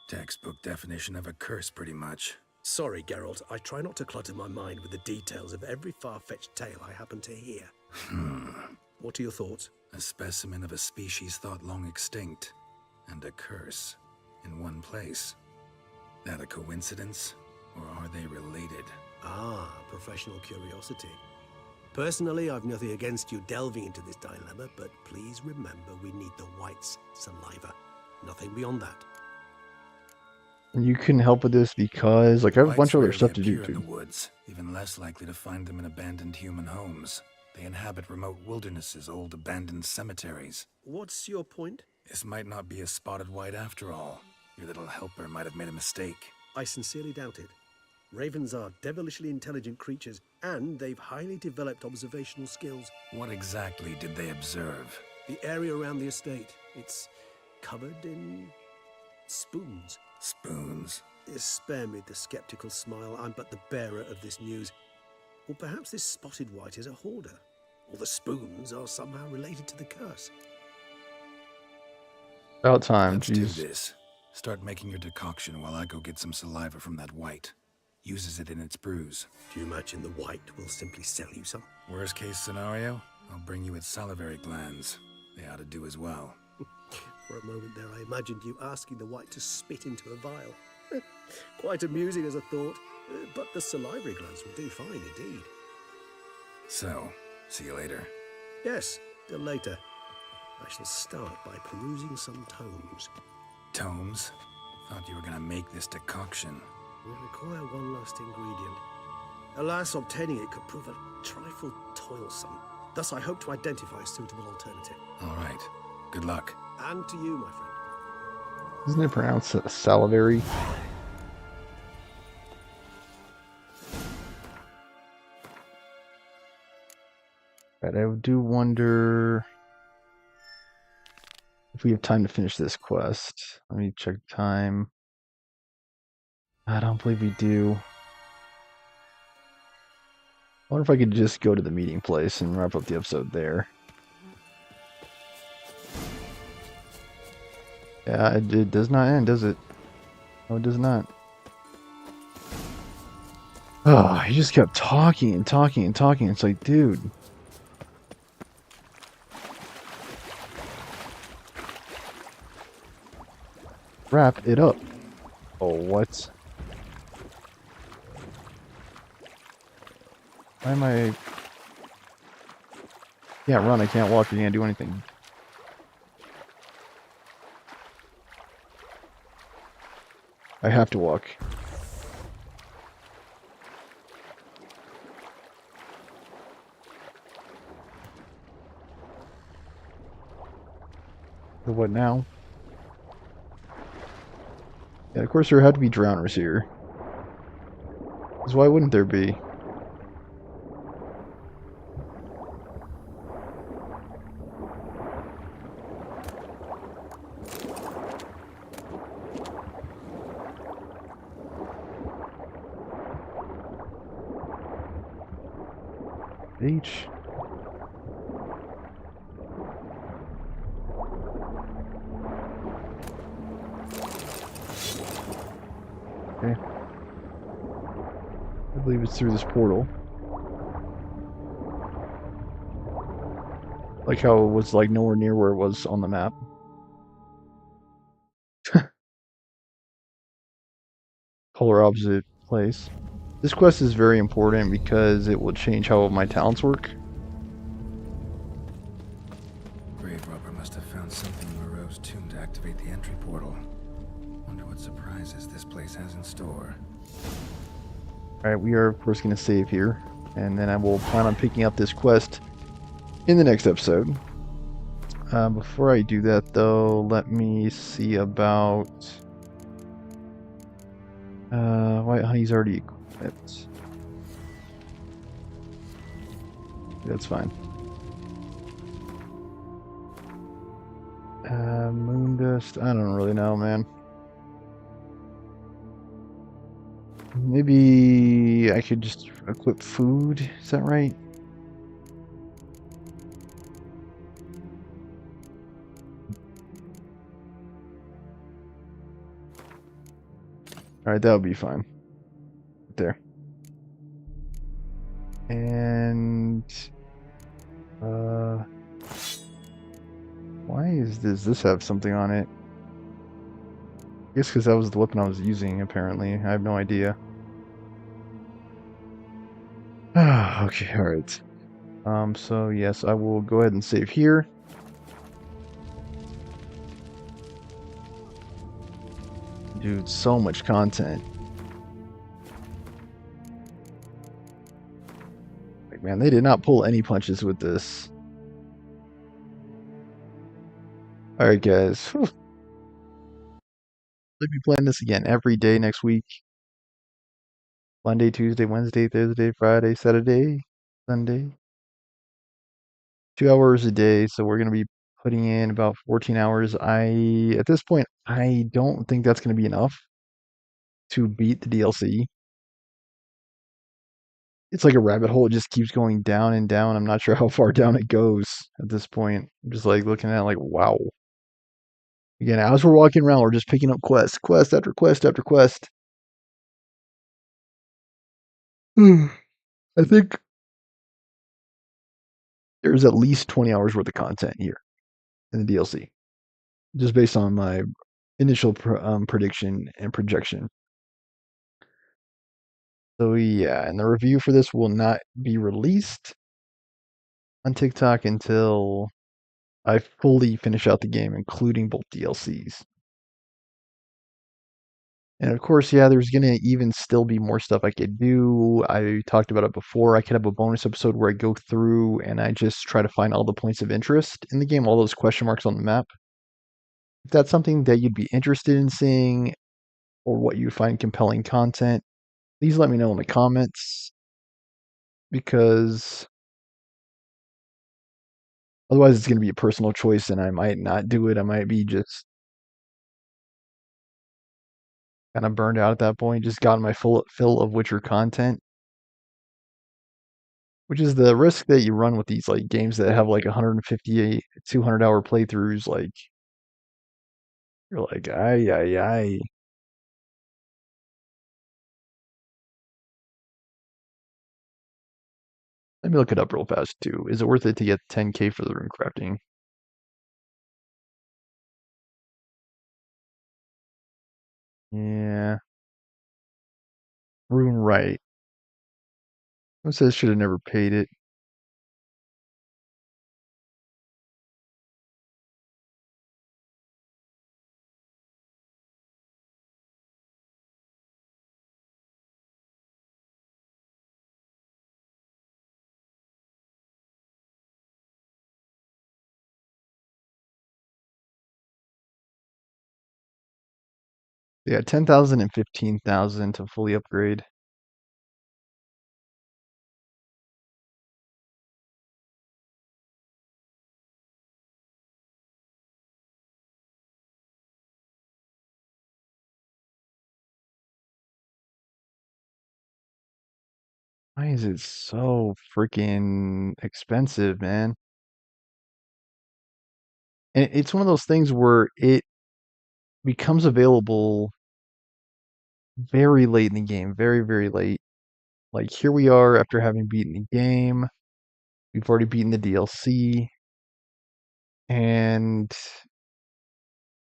Textbook definition of a curse, pretty much. Sorry, Geralt, I try not to clutter my mind with the details of every far-fetched tale I happen to hear. What are your thoughts? A specimen of a species thought long extinct, and a curse, in one place. That a coincidence, or are they related? Ah, professional curiosity. Personally, I've nothing against you delving into this dilemma, but please remember we need the white's saliva. Nothing beyond that. And you couldn't help with this because, like, I have a bunch of other Whites stuff to rarely do appear in too. the woods, even less likely to find them in abandoned human homes. They inhabit remote wildernesses, old abandoned cemeteries. What's your point? This might not be a spotted white after all. Your little helper might have made a mistake. I sincerely doubt it. Ravens are devilishly intelligent creatures, and they've highly developed observational skills. What exactly did they observe? The area around the estate, it's covered in spoons. Spoons? Spare me the skeptical smile. I'm but the bearer of this news. Or perhaps this spotted white is a hoarder. Or the spoons are somehow related to the curse. About time, Let's do jeez. this. Start making your decoction while I go get some saliva from that white. Uses it in its brews. Do you imagine the white will simply sell you some? Worst case scenario, I'll bring you its salivary glands. They ought to do as well. For a moment there, I imagined you asking the white to spit into a vial. Quite amusing as a thought, but the salivary glands will do fine indeed. So, see you later. Yes, till later. I shall start by perusing some tomes. Tomes? Thought you were gonna make this decoction. We require one last ingredient. Alas, obtaining it could prove a trifle toilsome. Thus, I hope to identify a suitable alternative. All right. Good luck. And to you, my friend. Isn't it pronounced salivary? Right, I do wonder if we have time to finish this quest. Let me check time. I don't believe we do. I wonder if I could just go to the meeting place and wrap up the episode there. Yeah, it does not end, does it? No, it does not. Oh, he just kept talking and talking and talking. It's like, dude. Wrap it up. Oh, what? Why am I... Yeah, run. I can't walk. I can't do anything. I have to walk. So what now? Yeah, of course there had to be drowners here. Because why wouldn't there be? H. Okay. I believe it's through this portal. Like how it was like nowhere near where it was on the map. Polar opposite place. This quest is very important because it will change how my talents work. Grave robber must have found something in Moreau's tomb to activate the entry portal. Wonder what surprises this place has in store. Alright, we are of course going to save here. And then I will plan on picking up this quest in the next episode. Before I do that though, let me see about... White Honey's already equipped. That's fine. Moon Dust, I don't really know, man. Maybe I could just equip food, is that right? Alright, that would be fine. There. And why does this have something on it? I guess because that was the weapon I was using, apparently. I have no idea. Okay, alright. So yes, I will go ahead and save here. Dude, so much content. Like, man, they did not pull any punches with this. Alright, guys. Let me plan this again every day next week. Monday, Tuesday, Wednesday, Thursday, Friday, Saturday, Sunday. 2 hours a day, so we're going to be putting in about 14 hours. At this point, I don't think that's going to be enough to beat the DLC. It's like a rabbit hole. It just keeps going down and down. I'm not sure how far down it goes at this point. I'm just like looking at it like, wow. Again, as we're walking around, we're just picking up quest after quest after quest. I think there's at least 20 hours worth of content here in the DLC, just based on my initial prediction and projection. So yeah, and the review for this will not be released on TikTok until I fully finish out the game, including both DLCs. And of course, yeah, there's gonna even still be more stuff I could do. I talked about it before. I could have a bonus episode where I go through and I just try to find all the points of interest in the game, all those question marks on the map. If that's something that you'd be interested in seeing or what you find compelling content, please let me know in the comments, because otherwise it's going to be a personal choice and I might not do it. I might be just kind of burned out at that point, just gotten my full fill of Witcher content, which is the risk that you run with these like games that have like 150, 200-hour playthroughs. Like, you're like, ay. Let me look it up real fast too. Is it worth it to get 10K for the rune crafting? Yeah. Rune right. It says should have never paid it. Yeah, 10,000 and 15,000 to fully upgrade. Why is it so freaking expensive, man? And it's one of those things where it becomes available very late in the game, very late. Like, here we are after having beaten the game. We've already beaten the DLC. And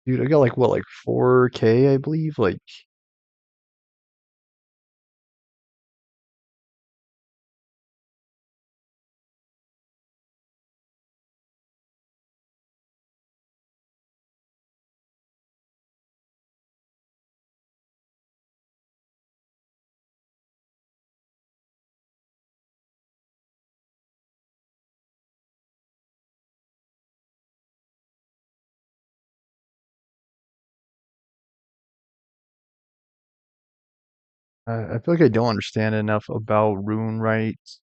dude, I got like what, like 4K, I believe? Like, I feel like I don't understand enough about rune rights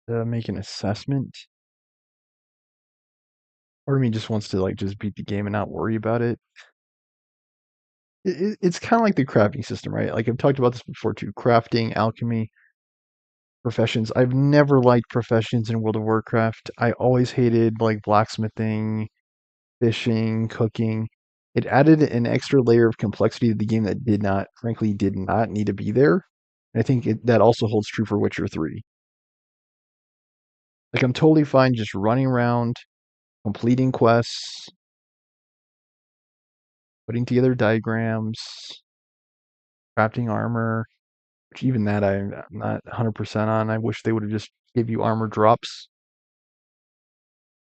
to make an assessment. Part of me just wants to like just beat the game and not worry about it. It's kind of like the crafting system, right? Like I've talked about this before too. Crafting, alchemy, professions. I've never liked professions in World of Warcraft. I always hated like blacksmithing, fishing, cooking. It added an extra layer of complexity to the game that frankly, did not need to be there. And I think that also holds true for Witcher 3. Like I'm totally fine just running around, completing quests, putting together diagrams, crafting armor, which even that I'm not 100% on. I wish they would have just gave you armor drops.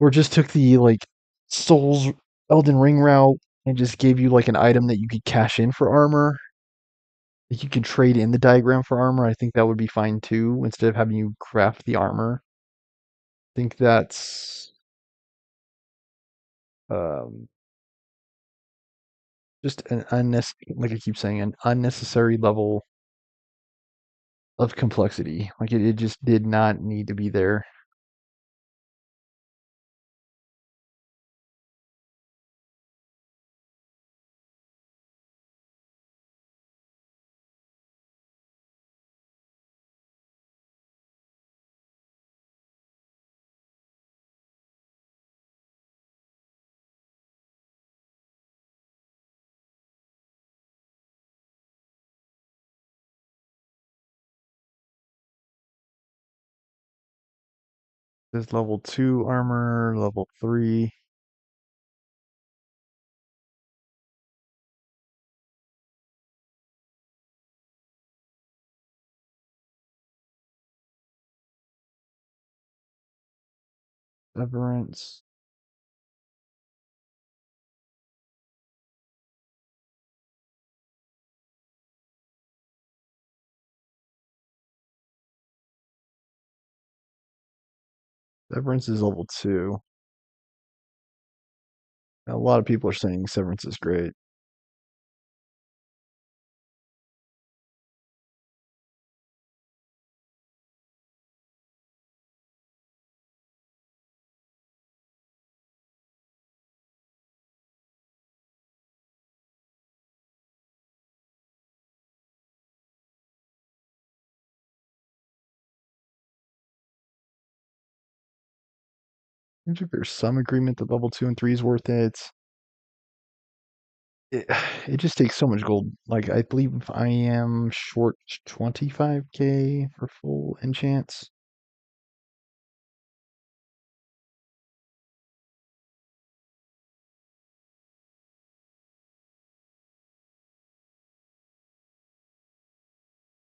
Or just took the like Souls Elden Ring route and just gave you like an item that you could cash in for armor. Like you can trade in the diagram for armor. I think that would be fine too, instead of having you craft the armor. I think that's um, just an like I keep saying, an unnecessary level of complexity. Like it just did not need to be there. There's level 2 armor, level 3. Severance. Severance is level 2. A lot of people are saying Severance is great. Seems like there's some agreement that level 2 and 3 is worth it. It just takes so much gold. Like, I believe I am short 25k for full enchants.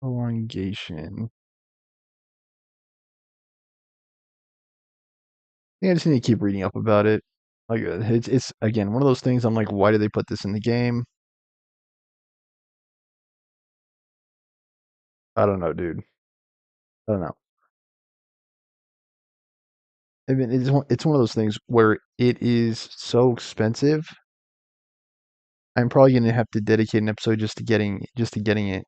Prolongation. I think I just need to keep reading up about it. Like, it's again one of those things. I'm like, why did they put this in the game? I don't know, dude. I don't know. I mean, it's one of those things where it is so expensive. I'm probably gonna have to dedicate an episode just to getting it,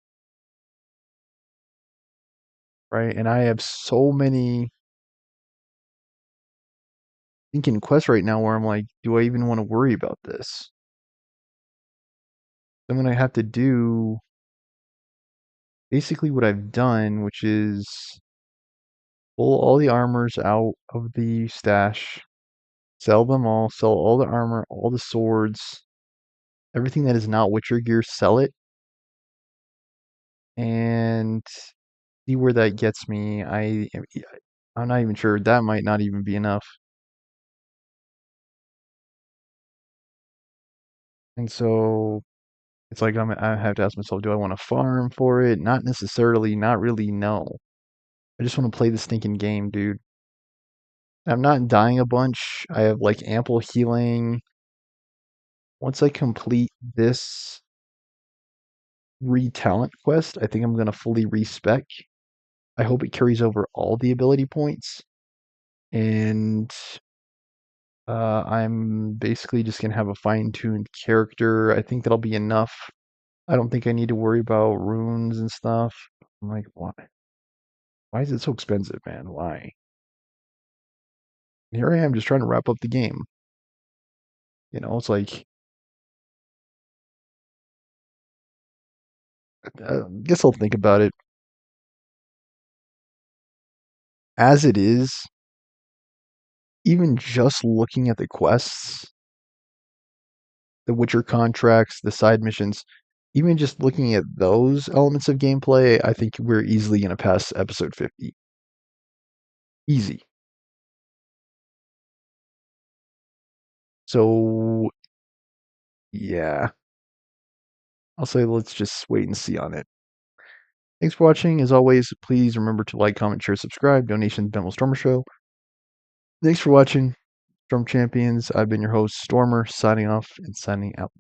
right? And I have so many thinking quests right now where I'm like, do I even want to worry about this? I'm gonna have to do basically what I've done, which is pull all the armors out of the stash, sell them all, sell all the armor, all the swords, everything that is not Witcher gear, sell it, and see where that gets me. I'm not even sure. That might not even be enough. And so it's like I have to ask myself, do I want to farm for it? Not necessarily, not really, no. I just want to play the stinking game, dude. I'm not dying a bunch. I have like ample healing. Once I complete this re-talent quest, I think I'm gonna fully respec. I hope it carries over all the ability points. And I'm basically just gonna have a fine-tuned character. I think that'll be enough. I don't think I need to worry about runes and stuff. I'm like, why? Why is it so expensive, man? Why? Here I am just trying to wrap up the game. You know, it's like, I guess I'll think about it. As it is, even just looking at the quests, the Witcher contracts, the side missions, even just looking at those elements of gameplay, I think we're easily going to pass episode 50. Easy. So, yeah. I'll say let's just wait and see on it. Thanks for watching. As always, please remember to like, comment, share, subscribe. Donations, Benwell Stormer Show. Thanks for watching, Storm Champions. I've been your host, Stormer, signing off and signing out.